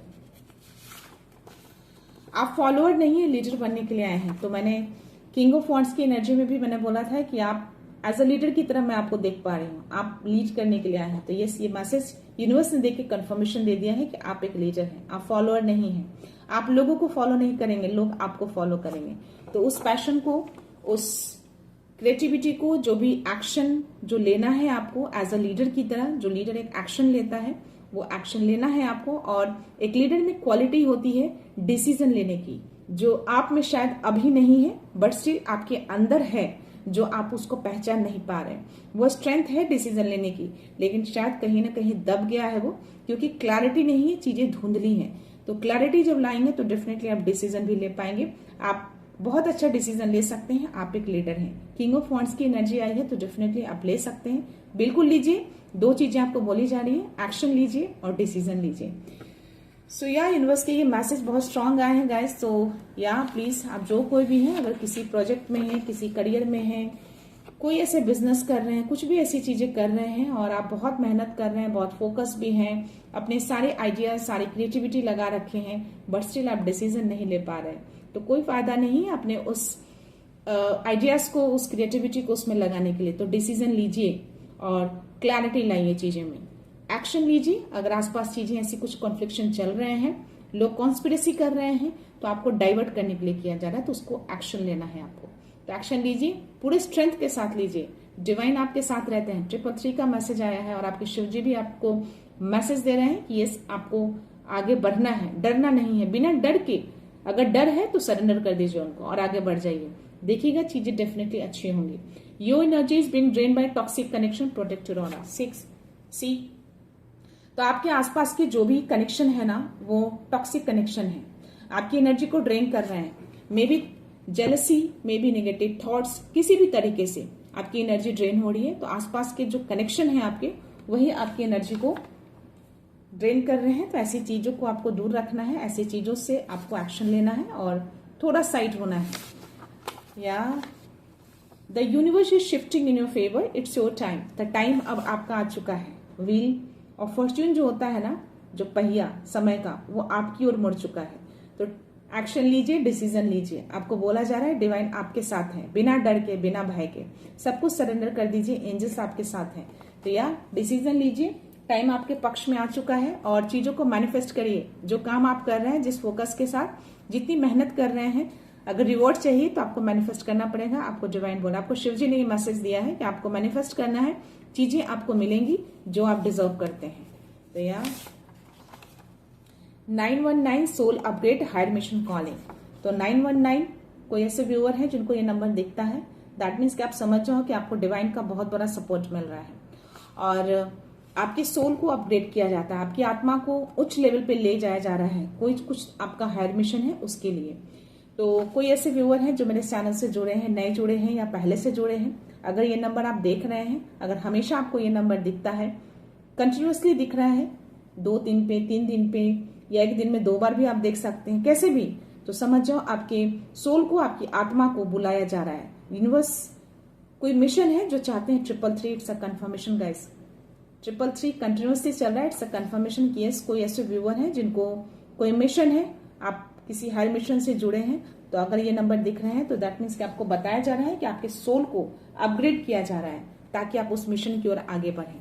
आप फॉलोअर नहीं है, लीडर बनने के लिए आए हैं। तो मैंने किंग ऑफ वॉन्ड्स की एनर्जी में भी मैंने बोला था कि आप एज अ लीडर की तरह मैं आपको देख पा रही हूँ, आप लीड करने के लिए आए हैं। तो ये मैसेज यूनिवर्स ने देके कंफर्मेशन दे दिया है कि आप एक लीडर हैं, आप फॉलोअर नहीं हैं। आप लोगों को फॉलो नहीं करेंगे, लोग आपको फॉलो करेंगे। तो उस पैशन को, उस क्रिएटिविटी को, जो भी एक्शन जो लेना है आपको एज अ लीडर की तरह, जो लीडर एक एक्शन लेता है वो एक्शन लेना है आपको। और एक लीडर में क्वालिटी होती है डिसीजन लेने की, जो आप में शायद अभी नहीं है बट स्टिल आपके अंदर है, जो आप उसको पहचान नहीं पा रहे हैं। वो स्ट्रेंथ है डिसीजन लेने की, लेकिन शायद कहीं ना कहीं दब गया है वो, क्योंकि क्लैरिटी नहीं है, चीजें धुंधली हैं। तो क्लैरिटी जब लाएंगे तो डेफिनेटली आप डिसीजन भी ले पाएंगे, आप बहुत अच्छा डिसीजन ले सकते हैं। आप एक लीडर हैं। किंग ऑफ वॉन्ड्स की एनर्जी आई है, तो डेफिनेटली आप ले सकते हैं, बिल्कुल लीजिए। 2 चीजें आपको बोली जा रही है, एक्शन लीजिए और डिसीजन लीजिए। सो या यूनिवर्स के ये मैसेज बहुत स्ट्रांग आए हैं गाइस। तो या प्लीज आप जो कोई भी हैं, अगर किसी प्रोजेक्ट में है, किसी करियर में है, कोई ऐसे बिजनेस कर रहे हैं, कुछ भी ऐसी चीजें कर रहे हैं और आप बहुत मेहनत कर रहे हैं, बहुत फोकस भी हैं, अपने सारे आइडियाज, सारी क्रिएटिविटी लगा रखे हैं, बट स्टिल आप डिसीजन नहीं ले पा रहे हैं, तो कोई फायदा नहीं है अपने उस आइडियाज को, उस क्रिएटिविटी को उसमें लगाने के लिए। तो डिसीजन लीजिए और क्लैरिटी लाइए चीजें में, एक्शन लीजिए। अगर आसपास चीजें ऐसी कुछ कॉन्फ्लिक्शन चल रहे हैं, लोग कॉन्स्पिरेसी कर रहे हैं, तो आपको डाइवर्ट करने के लिए किया जा रहा है, तो उसको एक्शन लेना है आपको। तो एक्शन लीजिए, पूरे स्ट्रेंथ के साथ लीजिए। डिवाइन आपके साथ रहते हैं। 333 का मैसेज आया है और आपके शिव जी भी आपको मैसेज दे रहे हैं कि यस, आपको आगे बढ़ना है, डरना नहीं है। बिना डर के, अगर डर है तो सरेंडर कर दीजिए उनको और आगे बढ़ जाइए, देखिएगा चीजें डेफिनेटली अच्छी होंगी। Your energy is being drained by toxic connection, protect your aura. 6 सी। तो आपके आसपास के जो भी कनेक्शन है ना, वो टॉक्सिक कनेक्शन है, आपकी एनर्जी को ड्रेन कर रहे हैं। May be jealousy, may be negative thoughts, किसी भी तरीके से आपकी एनर्जी ड्रेन हो रही है। तो आसपास के जो कनेक्शन है आपके, वही आपकी एनर्जी को ड्रेन कर रहे हैं। तो ऐसी चीजों को आपको दूर रखना है, ऐसी चीजों से आपको एक्शन लेना है और थोड़ा साइड होना है। या the universe is shifting in your favour, it's your time. The time अब आपका आ चुका है। व्हील और फॉर्च्यून जो होता है ना, जो पहिया समय का, वो आपकी ओर मुड़ चुका है। तो एक्शन लीजिए, डिसीजन लीजिए। आपको बोला जा रहा है डिवाइन आपके साथ है, बिना डर के, बिना भय के सब कुछ सरेंडर कर दीजिए, एंजल्स आपके साथ हैं। तो या डिसीजन लीजिए, टाइम आपके पक्ष में आ चुका है और चीजों को मैनिफेस्ट करिए। जो काम आप कर रहे हैं, जिस फोकस के साथ, जितनी मेहनत कर रहे हैं, अगर रिवॉर्ड चाहिए तो आपको मैनिफेस्ट करना पड़ेगा। आपको डिवाइन बोला, आपको शिवजी ने ये मैसेज दिया है कि आपको मैनिफेस्ट करना है, चीजें आपको मिलेंगी जो आप डिजर्व करते हैं। तो या 919 soul upgrade higher mission calling. तो 919 कोई ऐसे व्यूअर है जिनको ये नंबर दिखता है, दैट मीन्स कि आप समझ जाओ कि आपको डिवाइन का बहुत बड़ा सपोर्ट मिल रहा है और आपके सोल को अपग्रेड किया जाता है, आपकी आत्मा को उच्च लेवल पे ले जाया जा रहा है। कोई कुछ आपका हायर मिशन है उसके लिए। तो कोई ऐसे व्यूअर हैं जो मेरे चैनल से जुड़े हैं, नए जुड़े हैं या पहले से जुड़े हैं, अगर ये नंबर आप देख रहे हैं, अगर हमेशा आपको ये नंबर दिखता है, कंटिन्यूअसली दिख रहा है, 2 दिन पे, 3 दिन पे या एक दिन में 2 बार भी आप देख सकते हैं, कैसे भी, तो समझ जाओ आपके सोल को, आपकी आत्मा को बुलाया जा रहा है। यूनिवर्स कोई मिशन है जो चाहते हैं 333। It's a confirmation guys, 333 continuously चल रहा है। इट्स अ कंफर्मेशन कि यस, कोई ऐसे व्यूअर हैं जिनको कोई मिशन है, आप किसी हायर मिशन से जुड़े हैं। तो अगर ये नंबर दिख रहे हैं तो दैट मीन्स कि आपको बताया जा रहा है कि आपके सोल को अपग्रेड किया जा रहा है ताकि आप उस मिशन की ओर आगे बढ़ें।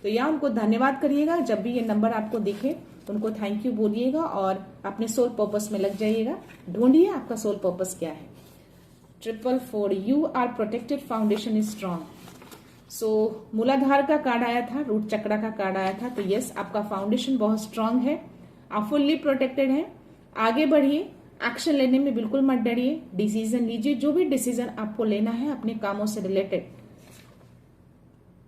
तो या उनको धन्यवाद करिएगा, जब भी ये नंबर आपको दिखे उनको थैंक यू बोलिएगा और अपने सोल पर्पस में लग जाइएगा। ढूंढिए आपका सोल पर्पस क्या है। 444 you are protected, foundation is strong. So मूलाधार का कार्ड आया था, रूट चक्रा का कार्ड आया था। तो यस, आपका फाउंडेशन बहुत स्ट्रांग है, आप फुल्ली प्रोटेक्टेड हैं। आगे बढ़िए, एक्शन लेने में बिल्कुल मत डरिए, डिसीजन लीजिए। जो भी डिसीजन आपको लेना है अपने कामों से रिलेटेड,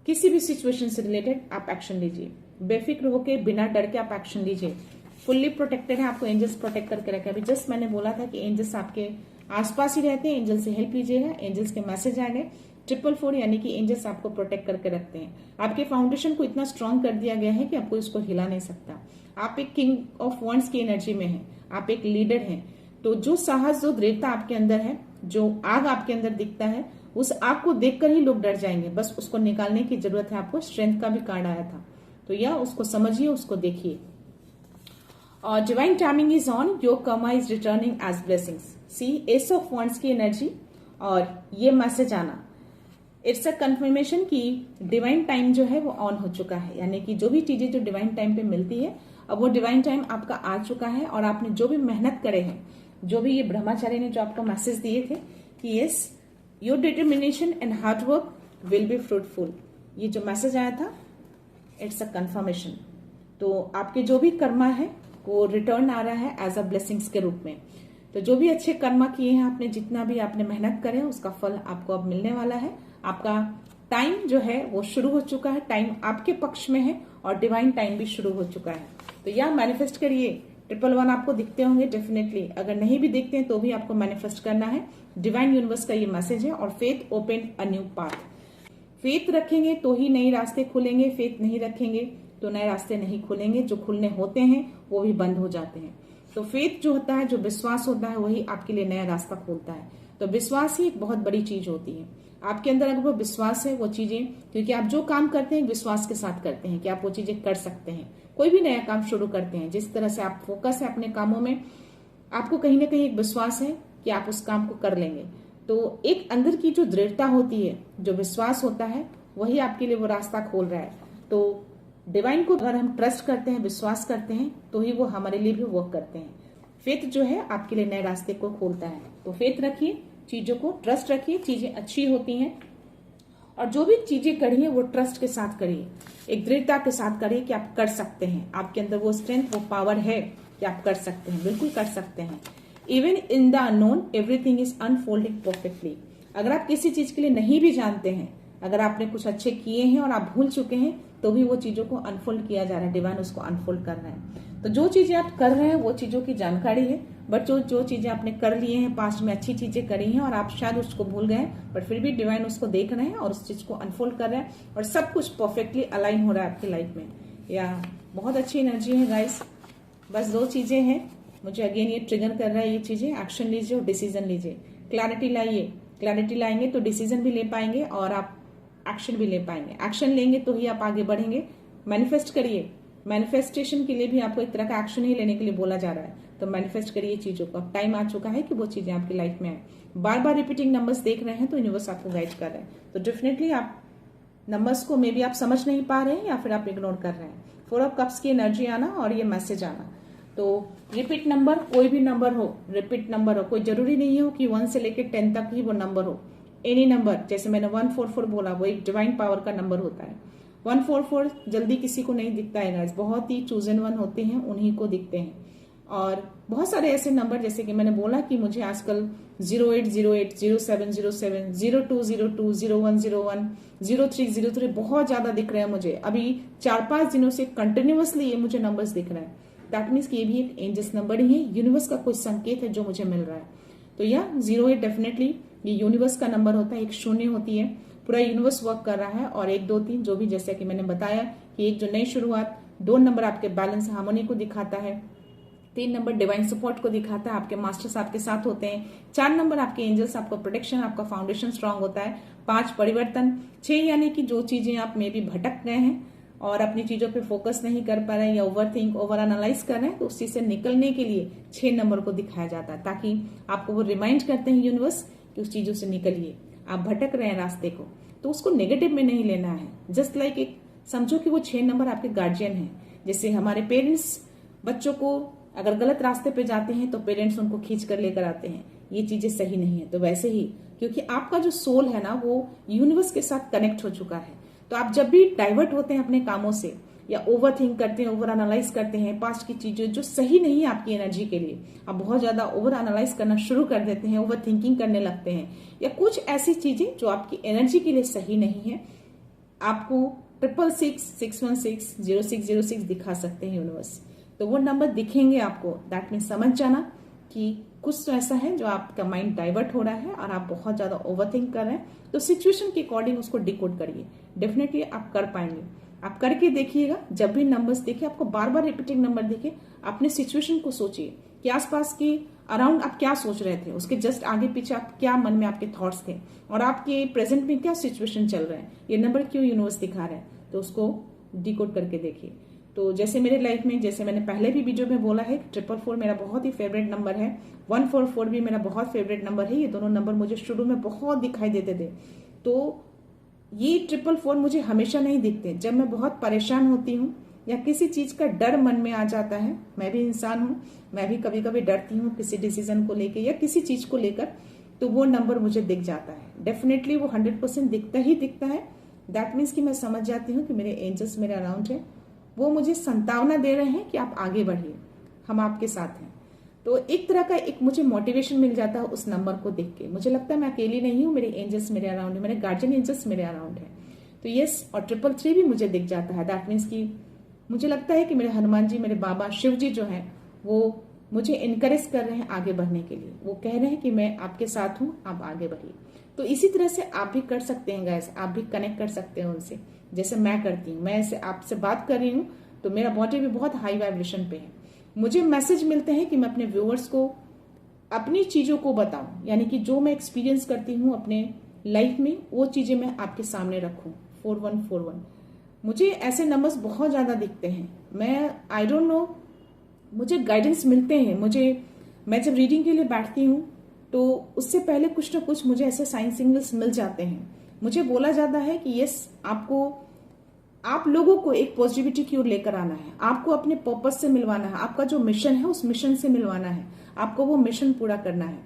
किसी भी सिचुएशन से रिलेटेड, आप एक्शन लीजिए। बेफिक्र होके, बिना डर के आप एक्शन लीजिए। फुल्ली प्रोटेक्टेड है, आपको एंजल्स प्रोटेक्ट करके रखे। अभी जस्ट मैंने बोला था कि एंजल्स आपके आसपास ही रहते हैं, एंजल से हेल्प लीजिएगा। एंजल्स के मैसेज आ गए 444, यानी कि एंजल्स आपको प्रोटेक्ट करके रखते हैं। आपके फाउंडेशन को इतना स्ट्रांग कर दिया गया है कि आपको इसको हिला नहीं सकता। आप एक किंग ऑफ वॉन्ड्स की एनर्जी में हैं, आप एक लीडर हैं। तो जो साहस, जो दृढ़ता आपके अंदर है, जो आग आपके अंदर दिखता है, उस आग को देखकर ही लोग डर जाएंगे। बस उसको निकालने की जरूरत है आपको। स्ट्रेंथ का भी कार्ड आया था, तो या उसको समझिए, उसको देखिए। और divine timing is on, your karma is returning as blessings. सी एस ऑफ वॉन्ड्स की एनर्जी और ये मैसेज आना, इट्स अ कंफर्मेशन कि डिवाइन टाइम जो है वो ऑन हो चुका है। यानी कि जो भी चीजें जो डिवाइन टाइम पे मिलती है, अब वो डिवाइन टाइम आपका आ चुका है। और आपने जो भी मेहनत करे हैं, जो भी ये ब्रह्मचारी ने जो आपको मैसेज दिए थे कि yes, your determination and hard work will be fruitful, ये जो मैसेज आया था, इट्स अ कंफर्मेशन। तो आपके जो भी कर्मा है वो रिटर्न आ रहा है एज अ ब्लेसिंग्स के रूप में। तो जो भी अच्छे कर्मा किए हैं आपने, जितना भी आपने मेहनत करे, उसका फल आपको अब मिलने वाला है। आपका टाइम जो है वो शुरू हो चुका है, टाइम आपके पक्ष में है और डिवाइन टाइम भी शुरू हो चुका है। तो यह मैनिफेस्ट करिए। 111 आपको दिखते होंगे डेफिनेटली, अगर नहीं भी दिखते हैं तो भी आपको मैनिफेस्ट करना है। डिवाइन यूनिवर्स का ये मैसेज है। और faith open a new path, faith रखेंगे तो ही नए रास्ते खुलेंगे, फेथ नहीं रखेंगे तो नए रास्ते नहीं खुलेंगे। जो खुलने होते हैं वो भी बंद हो जाते हैं। तो फेथ जो होता है, जो विश्वास होता है, वही आपके लिए नया रास्ता खोलता है। तो विश्वास ही एक बहुत बड़ी चीज होती है। आपके अंदर अगर वो विश्वास है, वो चीजें, क्योंकि आप जो काम करते हैं विश्वास के साथ करते हैं कि आप वो चीजें कर सकते हैं। कोई भी नया काम शुरू करते हैं, जिस तरह से आप फोकस है अपने कामों में, आपको कहीं ना कहीं एक विश्वास है कि आप उस काम को कर लेंगे। तो एक अंदर की जो दृढ़ता होती है, जो विश्वास होता है, वही आपके लिए वो रास्ता खोल रहा है। तो डिवाइन को अगर हम ट्रस्ट करते हैं, विश्वास करते हैं, तो ही वो हमारे लिए भी वर्क करते हैं। फेथ जो है आपके लिए नए रास्ते को खोलता है। तो फेथ रखिए, चीजों को ट्रस्ट रखिए, चीजें अच्छी होती हैं। और जो भी चीजें करिए वो ट्रस्ट के साथ करिए, एक दृढ़ता के साथ करिए कि आप कर सकते हैं। आपके अंदर वो स्ट्रेंथ, वो पावर है कि आप कर सकते हैं, बिल्कुल कर सकते हैं। Even in the unknown everything is unfolding perfectly. अगर आप किसी चीज के लिए नहीं भी जानते हैं, अगर आपने कुछ अच्छे किए हैं और आप भूल चुके हैं, तो भी वो चीजों को अनफोल्ड किया जा रहा है। डिवाइन उसको अनफोल्ड कर रहा है। तो जो चीजें आप कर रहे हैं वो चीजों की जानकारी है। बट जो चीजें आपने कर लिए हैं, पास्ट में अच्छी चीजें करी हैं और आप शायद उसको भूल गए, बट फिर भी डिवाइन उसको देख रहे हैं और उस चीज को अनफोल्ड कर रहे हैं और सब कुछ परफेक्टली अलाइन हो रहा है आपकी लाइफ में। या बहुत अच्छी एनर्जी है गाइस। बस 2 चीजें हैं, मुझे अगेन ये ट्रिगर कर रहा है ये चीजें। एक्शन लीजिए और डिसीजन लीजिए, क्लैरिटी लाइए। क्लैरिटी लाएंगे तो डिसीजन भी ले पाएंगे और आप एक्शन भी ले पाएंगे। एक्शन लेंगे तो ही आप आगे बढ़ेंगे। मैनिफेस्ट करिए, मैनिफेस्टेशन के लिए भी आपको एक तरह का एक्शन ही लेने के लिए बोला जा रहा है। तो मैनिफेस्ट करिए चीजों को। अब टाइम आ चुका है कि वो चीजें आपकी लाइफ में आए। बार बार रिपीटिंग नंबर्स देख रहे हैं तो यूनिवर्स आपको गाइड कर रहे हैं, तो डेफिनेटली आप नंबर्स को मे बी आप समझ नहीं पा रहे हैं या फिर आप इग्नोर कर रहे हैं। 4 ऑफ कप्स की एनर्जी आना और ये मैसेज आना। तो रिपीट नंबर, कोई भी नंबर हो, रिपीट नंबर हो, कोई जरूरी नहीं हो कि 1 से लेकर 10 तक ही वो नंबर हो। एनी नंबर, जैसे मैंने 144 बोला, वो एक डिवाइन पावर का नंबर होता है। 144 जल्दी किसी को नहीं दिखता है गाइस, बहुत ही चूजन वन होते हैं, उन्हीं को दिखते हैं। और बहुत सारे ऐसे नंबर, जैसे कि मैंने बोला कि मुझे आजकल 0808, 0707, 0202, 0101, 0303 बहुत ज्यादा दिख रहे हैं मुझे। अभी 4-5 दिनों से कंटिन्यूअसली ये मुझे नंबर्स दिख रहे हैं। दैट मीन्स कि ये भी एक एंजल्स नंबर ही है, यूनिवर्स का कोई संकेत है जो मुझे मिल रहा है। तो या 08 डेफिनेटली ये यूनिवर्स का नंबर होता है, एक शून्य होती है, पूरा यूनिवर्स वर्क कर रहा है। और 1 2 3 जो भी, जैसे कि मैंने बताया कि एक जो नई शुरुआत, 2 नंबर आपके बैलेंस हार्मोनी को दिखाता है, 3 नंबर डिवाइन सपोर्ट को दिखाता है, आपके मास्टर्स आपके साथ होते हैं, 4 नंबर आपके एंजल्स, आपका प्रोटेक्शन, आपका फाउंडेशन स्ट्रांग होता है, 5 परिवर्तन, 6 यानी कि जो चीजें आप में भी भटक गए हैं और अपनी चीजों पे फोकस नहीं कर पा रहे हैं या ओवर एनालाइज कर रहे हैं, तो उस चीज से निकलने के लिए 6 नंबर को दिखाया जाता है, ताकि आपको वो रिमाइंड करते हैं यूनिवर्स कि उस चीजों से निकलिए। आप भटक रहे हैं रास्ते को, तो उसको नेगेटिव में नहीं लेना है। जस्ट लाइक एक समझो कि वो 6 नंबर आपके गार्जियन है। जैसे हमारे पेरेंट्स बच्चों को अगर गलत रास्ते पे जाते हैं तो पेरेंट्स उनको खींच कर लेकर आते हैं, ये चीजें सही नहीं है। तो वैसे ही, क्योंकि आपका जो सोल है ना वो यूनिवर्स के साथ कनेक्ट हो चुका है, तो आप जब भी डाइवर्ट होते हैं अपने कामों से या ओवर थिंक करते हैं, ओवर एनालाइज करते हैं पास्ट की चीजें जो सही नहीं है आपकी एनर्जी के लिए, आप बहुत ज्यादा ओवर एनालाइज करना शुरू कर देते हैं, ओवर थिंकिंग करने लगते हैं, या कुछ ऐसी चीजें जो आपकी एनर्जी के लिए सही नहीं है, आपको 666, 616, 0606 दिखा सकते हैं यूनिवर्स। तो वो नंबर दिखेंगे आपको, दैट मीन समझ जाना कि कुछ तो ऐसा है जो आपका माइंड डाइवर्ट हो रहा है और आप बहुत ज्यादा ओवरथिंक कर रहे हैं। तो सिचुएशन के अकॉर्डिंग उसको डिकोड करिए, डेफिनेटली आप कर पाएंगे। आप करके देखिएगा, जब भी नंबर्स देखे, आपको बार बार रिपीटिंग नंबर देखे, अपने सिचुएशन को सोचिए कि आसपास के अराउंड आप क्या सोच रहे थे, उसके जस्ट आगे पीछे आप क्या मन में आपके थॉट्स थे और आपके प्रेजेंट में क्या सिचुएशन चल रहा है, ये नंबर क्यों यूनिवर्स दिखा रहा है, तो उसको डिकोड करके देखिए। तो जैसे मेरे लाइफ में, जैसे मैंने पहले भी वीडियो में बोला है, 444 मेरा बहुत ही फेवरेट नंबर है, 144 भी मेरा बहुत फेवरेट नंबर है। ये दोनों नंबर मुझे शुरू में बहुत दिखाई देते थे। तो ये 444 मुझे हमेशा नहीं दिखते। जब मैं बहुत परेशान होती हूँ या किसी चीज का डर मन में आ जाता है, मैं भी इंसान हूँ, मैं भी कभी कभी डरती हूँ किसी डिसीजन को लेकर या किसी चीज को लेकर, तो वो नंबर मुझे दिख जाता है। डेफिनेटली वो 100% दिखता ही दिखता है। दैट मीन्स कि मैं समझ जाती हूँ कि मेरे एंजल्स मेरे अराउंड है, वो मुझे संतावना दे रहे हैं कि आप आगे बढ़िए, हम आपके साथ हैं। तो एक तरह का एक मुझे मोटिवेशन मिल जाता है उस नंबर को देख के। मुझे लगता है मैं अकेली नहीं हूँ, मेरे एंजल्स मेरे अराउंड है, मेरे गार्जियन एंजल्स मेरे अराउंड है। तो यस, और 333 भी मुझे दिख जाता है। दैट मीन्स कि मुझे लगता है कि मेरे हनुमान जी, मेरे बाबा शिव जी जो हैं, वो मुझे इनकरेज कर रहे हैं आगे बढ़ने के लिए। वो कह रहे हैं कि मैं आपके साथ हूँ, आप आगे बढ़िए। तो इसी तरह से आप भी कर सकते हैं गाइस, आप भी कनेक्ट कर सकते हैं उनसे, जैसे मैं करती हूँ। मैं ऐसे आपसे बात कर रही हूँ तो मेरा बॉडी भी बहुत हाई वाइब्रेशन पे है। मुझे मैसेज मिलते हैं कि मैं अपने व्यूअर्स को अपनी चीजों को बताऊं, यानी कि जो मैं एक्सपीरियंस करती हूँ अपने लाइफ में, वो चीजें मैं आपके सामने रखूं। 4141 मुझे ऐसे नंबर्स बहुत ज्यादा दिखते हैं। मैं आई डोंट नो, मुझे गाइडेंस मिलते हैं। मैं जब रीडिंग के लिए बैठती हूँ तो उससे पहले कुछ ना कुछ मुझे ऐसे साइन सिग्नल्स मिल जाते हैं। मुझे बोला जाता है कि यस, आप लोगों को एक पॉजिटिविटी की ओर लेकर आना है, आपको अपने पर्पस से मिलवाना है, आपका जो मिशन है उस मिशन से मिलवाना है, आपको वो मिशन पूरा करना है।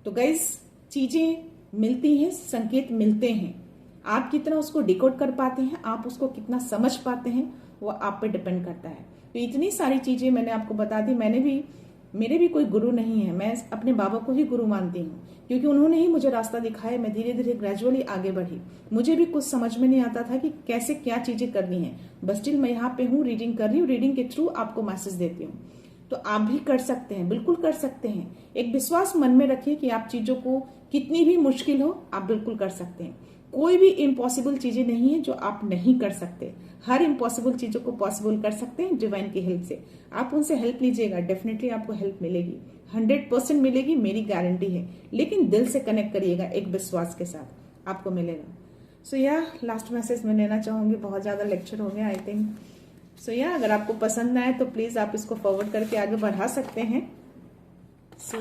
तो गाइस, चीजें मिलती हैं, संकेत मिलते हैं, आप कितना उसको डिकोड कर पाते हैं, आप उसको कितना समझ पाते हैं, वो आप पे डिपेंड करता है। तो इतनी सारी चीजें मैंने आपको बता दी। मेरे भी कोई गुरु नहीं है, मैं अपने बाबा को ही गुरु मानती हूँ, क्योंकि उन्होंने ही मुझे रास्ता दिखाया। मैं धीरे धीरे ग्रेजुअली आगे बढ़ी। मुझे भी कुछ समझ में नहीं आता था कि कैसे क्या चीजें करनी है, बस स्टिल मैं यहाँ पे हूँ, रीडिंग कर रही हूँ, रीडिंग के थ्रू आपको मैसेज देती हूँ। तो आप भी कर सकते हैं, बिल्कुल कर सकते हैं। एक विश्वास मन में रखिए कि आप चीजों को, कितनी भी मुश्किल हो, आप बिल्कुल कर सकते हैं। कोई भी इम्पॉसिबल चीजें नहीं है जो आप नहीं कर सकते। हर इम्पॉसिबल चीजों को पॉसिबल कर सकते हैं डिवाइन की हेल्प से। आप उनसे हेल्प लीजिएगा, डेफिनेटली आपको हेल्प मिलेगी, 100% मिलेगी, मेरी गारंटी है। लेकिन दिल से कनेक्ट करिएगा, एक विश्वास के साथ आपको मिलेगा। सो लास्ट मैसेज मैं लेना चाहूंगी। बहुत ज्यादा लेक्चर हो गया आई थिंक। सो अगर आपको पसंद आए तो प्लीज आप इसको फॉरवर्ड करके आगे बढ़ा सकते हैं। सी,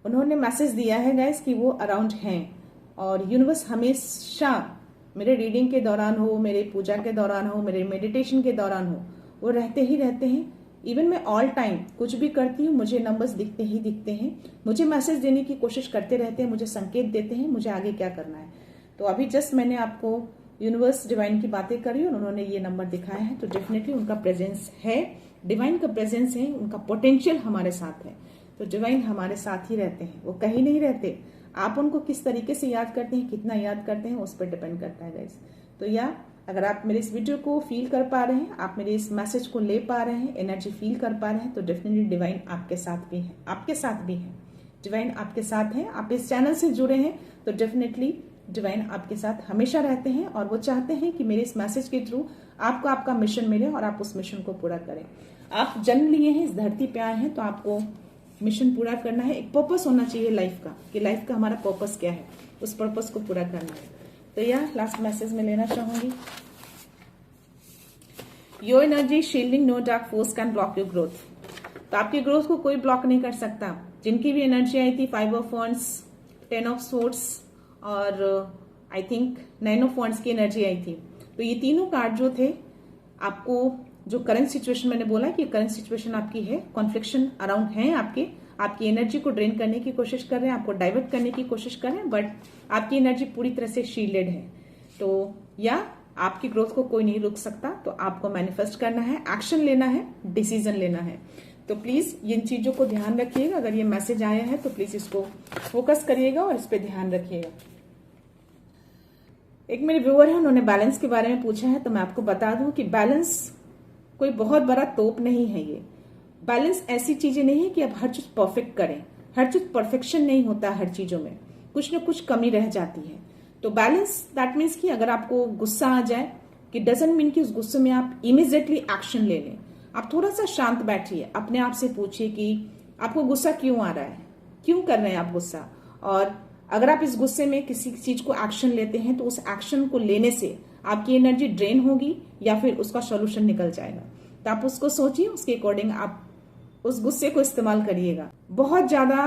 उन्होंने मैसेज दिया है गाइस कि वो अराउंड हैं, और यूनिवर्स हमेशा मेरे रीडिंग के दौरान हो, मेरे पूजा के दौरान हो, मेरे मेडिटेशन के दौरान हो, वो रहते ही रहते हैं। इवन मैं ऑल टाइम कुछ भी करती हूँ, मुझे नंबर्स दिखते ही दिखते हैं, मुझे मैसेज देने की कोशिश करते रहते हैं, मुझे संकेत देते हैं मुझे आगे क्या करना है। तो अभी जस्ट मैंने आपको यूनिवर्स डिवाइन की बातें करी और उन्होंने ये नंबर दिखाया है, तो डेफिनेटली उनका प्रेजेंस है, डिवाइन का प्रेजेंस है, उनका पोटेंशियल हमारे साथ है। तो डिवाइन हमारे साथ ही रहते हैं, वो कहीं नहीं रहते। आप उनको किस तरीके से याद करते हैं, कितना याद करते हैं, उस पर डिपेंड करता है गाइस। तो या अगर आप मेरे इस वीडियो को फील कर पा रहे हैं, आप मेरे इस मैसेज को ले पा रहे हैं, एनर्जी फील कर पा रहे हैं, तो डेफिनेटली डिवाइन आपके साथ भी है, आपके साथ भी है, डिवाइन आपके साथ है। आप इस चैनल से जुड़े हैं तो डेफिनेटली डिवाइन आपके साथ हमेशा रहते हैं, और वो चाहते हैं कि मेरे इस मैसेज के थ्रू आपको आपका मिशन मिले और आप उस मिशन को पूरा करें। आप जन्म लिए हैं, इस धरती पे आए हैं, तो आपको मिशन पूरा करना है। एक पर्पस होना चाहिए लाइफ का, कि लाइफ का हमारा पर्पस क्या है, उस पर्पस को पूरा करना है। तो यह लास्ट मैसेज में लेना चाहूंगी। Your energy shielding no dark force can block your growth. तो आपकी ग्रोथ को कोई ब्लॉक नहीं कर सकता। जिनकी भी एनर्जी आई थी, 5 ऑफ वॉन्ड्स, 10 ऑफ सोर्ड्स और आई थिंक 9 ऑफ वॉन्ड्स की एनर्जी आई थी, तो ये तीनों कार्ड जो थे, आपको जो करंट सिचुएशन मैंने बोला कि करंट सिचुएशन आपकी है, कॉन्फ्लिक्शन अराउंड है, आपकी एनर्जी को ड्रेन करने की कोशिश कर रहे हैं, आपको डाइवर्ट करने की कोशिश कर रहे हैं, बट आपकी एनर्जी पूरी तरह से शील्डेड है। तो या आपकी ग्रोथ को कोई नहीं रोक सकता, तो आपको मैनिफेस्ट करना है, एक्शन लेना है, डिसीजन लेना है। तो प्लीज इन चीजों को ध्यान रखिएगा। अगर ये मैसेज आया है तो प्लीज इसको फोकस करिएगा और इस पे ध्यान रखिएगा। एक मेरे व्यूअर है, उन्होंने बैलेंस के बारे में पूछा है, तो मैं आपको बता दूं कि बैलेंस कोई बहुत बड़ा तोप नहीं है। ये बैलेंस ऐसी चीजें नहीं है कि आप हर चीज परफेक्ट करें, हर चीज परफेक्शन नहीं होता, हर चीजों में कुछ न कुछ कमी रह जाती है। तो बैलेंस दैट मीन्स कि अगर आपको गुस्सा आ जाए, कि डजंट मीन कि उस गुस्से में आप इमीडिएटली एक्शन ले लें। आप थोड़ा सा शांत बैठिए, अपने आप से पूछिए कि आपको गुस्सा क्यों आ रहा है, क्यों कर रहे हैं आप गुस्सा, और अगर आप इस गुस्से में किसी चीज को एक्शन लेते हैं तो उस एक्शन को लेने से आपकी एनर्जी ड्रेन होगी या फिर उसका सॉल्यूशन निकल जाएगा। तो आप उसको सोचिए, उसके अकॉर्डिंग आप उस गुस्से को इस्तेमाल करिएगा। बहुत ज्यादा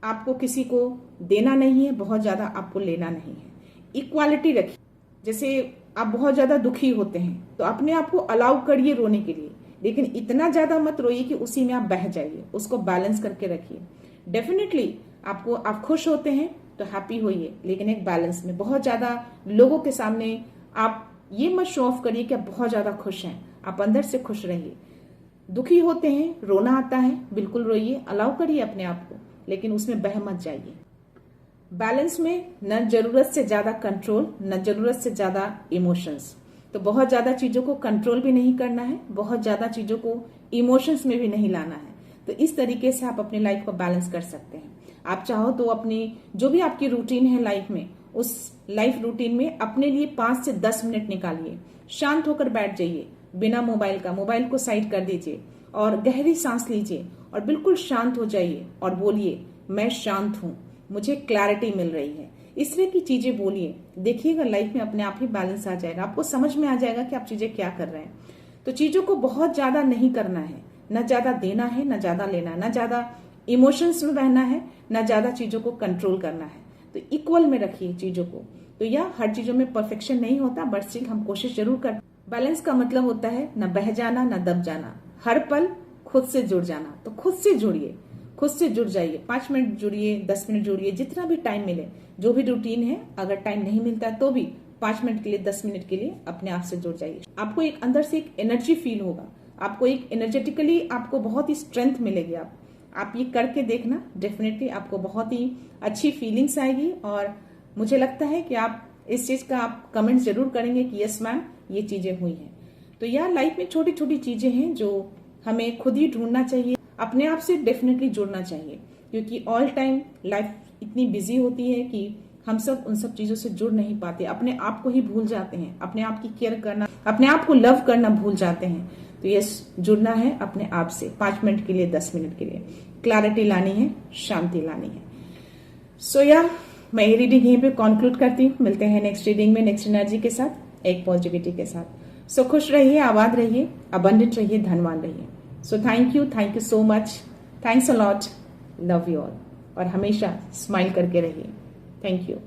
आपको किसी को देना नहीं है, बहुत ज्यादा आपको लेना नहीं है। इक्वालिटी रखिए। जैसे आप बहुत ज्यादा दुखी होते हैं तो अपने आप को अलाउ करिए रोने के लिए, लेकिन इतना ज्यादा मत रोइए कि उसी में आप बह जाइए। उसको बैलेंस करके रखिए। डेफिनेटली आप खुश होते हैं तो हैप्पी होइए, लेकिन एक बैलेंस में। बहुत ज्यादा लोगों के सामने आप ये मत शो ऑफ करिए कि आप बहुत ज्यादा खुश हैं, आप अंदर से खुश रहिए। दुखी होते हैं, रोना आता है, बिल्कुल रोइए, अलाउ करिए अपने आप को, लेकिन उसमें बह मत जाइए। बैलेंस में न जरूरत से ज्यादा कंट्रोल, न जरूरत से ज्यादा इमोशंस। तो बहुत ज्यादा चीजों को कंट्रोल भी नहीं करना है, बहुत ज्यादा चीजों को इमोशंस में भी नहीं लाना है। तो इस तरीके से आप अपनी लाइफ को बैलेंस कर सकते हैं। आप चाहो तो अपनी जो भी आपकी रूटीन है लाइफ में, उस लाइफ रूटीन में अपने लिए 5 से 10 मिनट निकालिए, शांत होकर बैठ जाइए, बिना मोबाइल का, मोबाइल को साइड कर दीजिए और गहरी सांस लीजिए और बिल्कुल शांत हो जाइए और बोलिए, मैं शांत हूं, मुझे क्लैरिटी मिल रही है। इस तरह की चीजें बोलिए, देखिएगा लाइफ में अपने आप ही बैलेंस आ जाएगा। आपको समझ में आ जाएगा कि आप चीजें क्या कर रहे हैं। तो चीजों को बहुत ज्यादा नहीं करना है, न ज्यादा देना है, न ज्यादा लेना है, न ज्यादा इमोशंस में बहना है, न ज्यादा चीजों को कंट्रोल करना है। तो इक्वल में रखिए चीजों को। तो यह हर चीजों में परफेक्शन नहीं होता, बट स्टिल हम कोशिश जरूर करते। बैलेंस का मतलब होता है न बह जाना, न दब जाना, हर पल खुद से जुड़ जाना। तो खुद से जुड़िए, खुद से जुड़ जाइए। 5 मिनट जुड़िए, 10 मिनट जुड़िए, जितना भी टाइम मिले, जो भी रूटीन है। अगर टाइम नहीं मिलता तो भी 5 मिनट के लिए, 10 मिनट के लिए अपने आप से जुड़ जाइए। आपको एक अंदर से एक एनर्जी फील होगा, आपको एक एनर्जेटिकली आपको बहुत ही स्ट्रेंथ मिलेगी। आप ये करके देखना, डेफिनेटली आपको बहुत ही अच्छी फीलिंग्स आएगी। और मुझे लगता है कि आप इस चीज का आप कमेंट जरूर करेंगे कि यस मैम, ये चीजें हुई हैं। तो यार लाइफ में छोटी छोटी चीजें हैं जो हमें खुद ही ढूंढना चाहिए, अपने आप से डेफिनेटली जुड़ना चाहिए। क्योंकि ऑल टाइम लाइफ इतनी बिजी होती है कि हम सब उन सब चीजों से जुड़ नहीं पाते, अपने आप को ही भूल जाते हैं, अपने आप की केयर करना, अपने आप को लव करना भूल जाते हैं। तो ये जुड़ना है अपने आप से, 5 मिनट के लिए, 10 मिनट के लिए। क्लैरिटी लानी है, शांति लानी है। सो या मैं ये रीडिंग यहीं पे कंक्लूड करती हूँ। मिलते हैं नेक्स्ट रीडिंग में, नेक्स्ट एनर्जी के साथ, एक पॉजिटिविटी के साथ। सो खुश रहिए, आबाद रहिए, अबंडेंट रहिए, धनवान रहिए। So thank you so much. Thanks a lot, love you all, और हमेशा स्माइल करके रहिए। Thank you.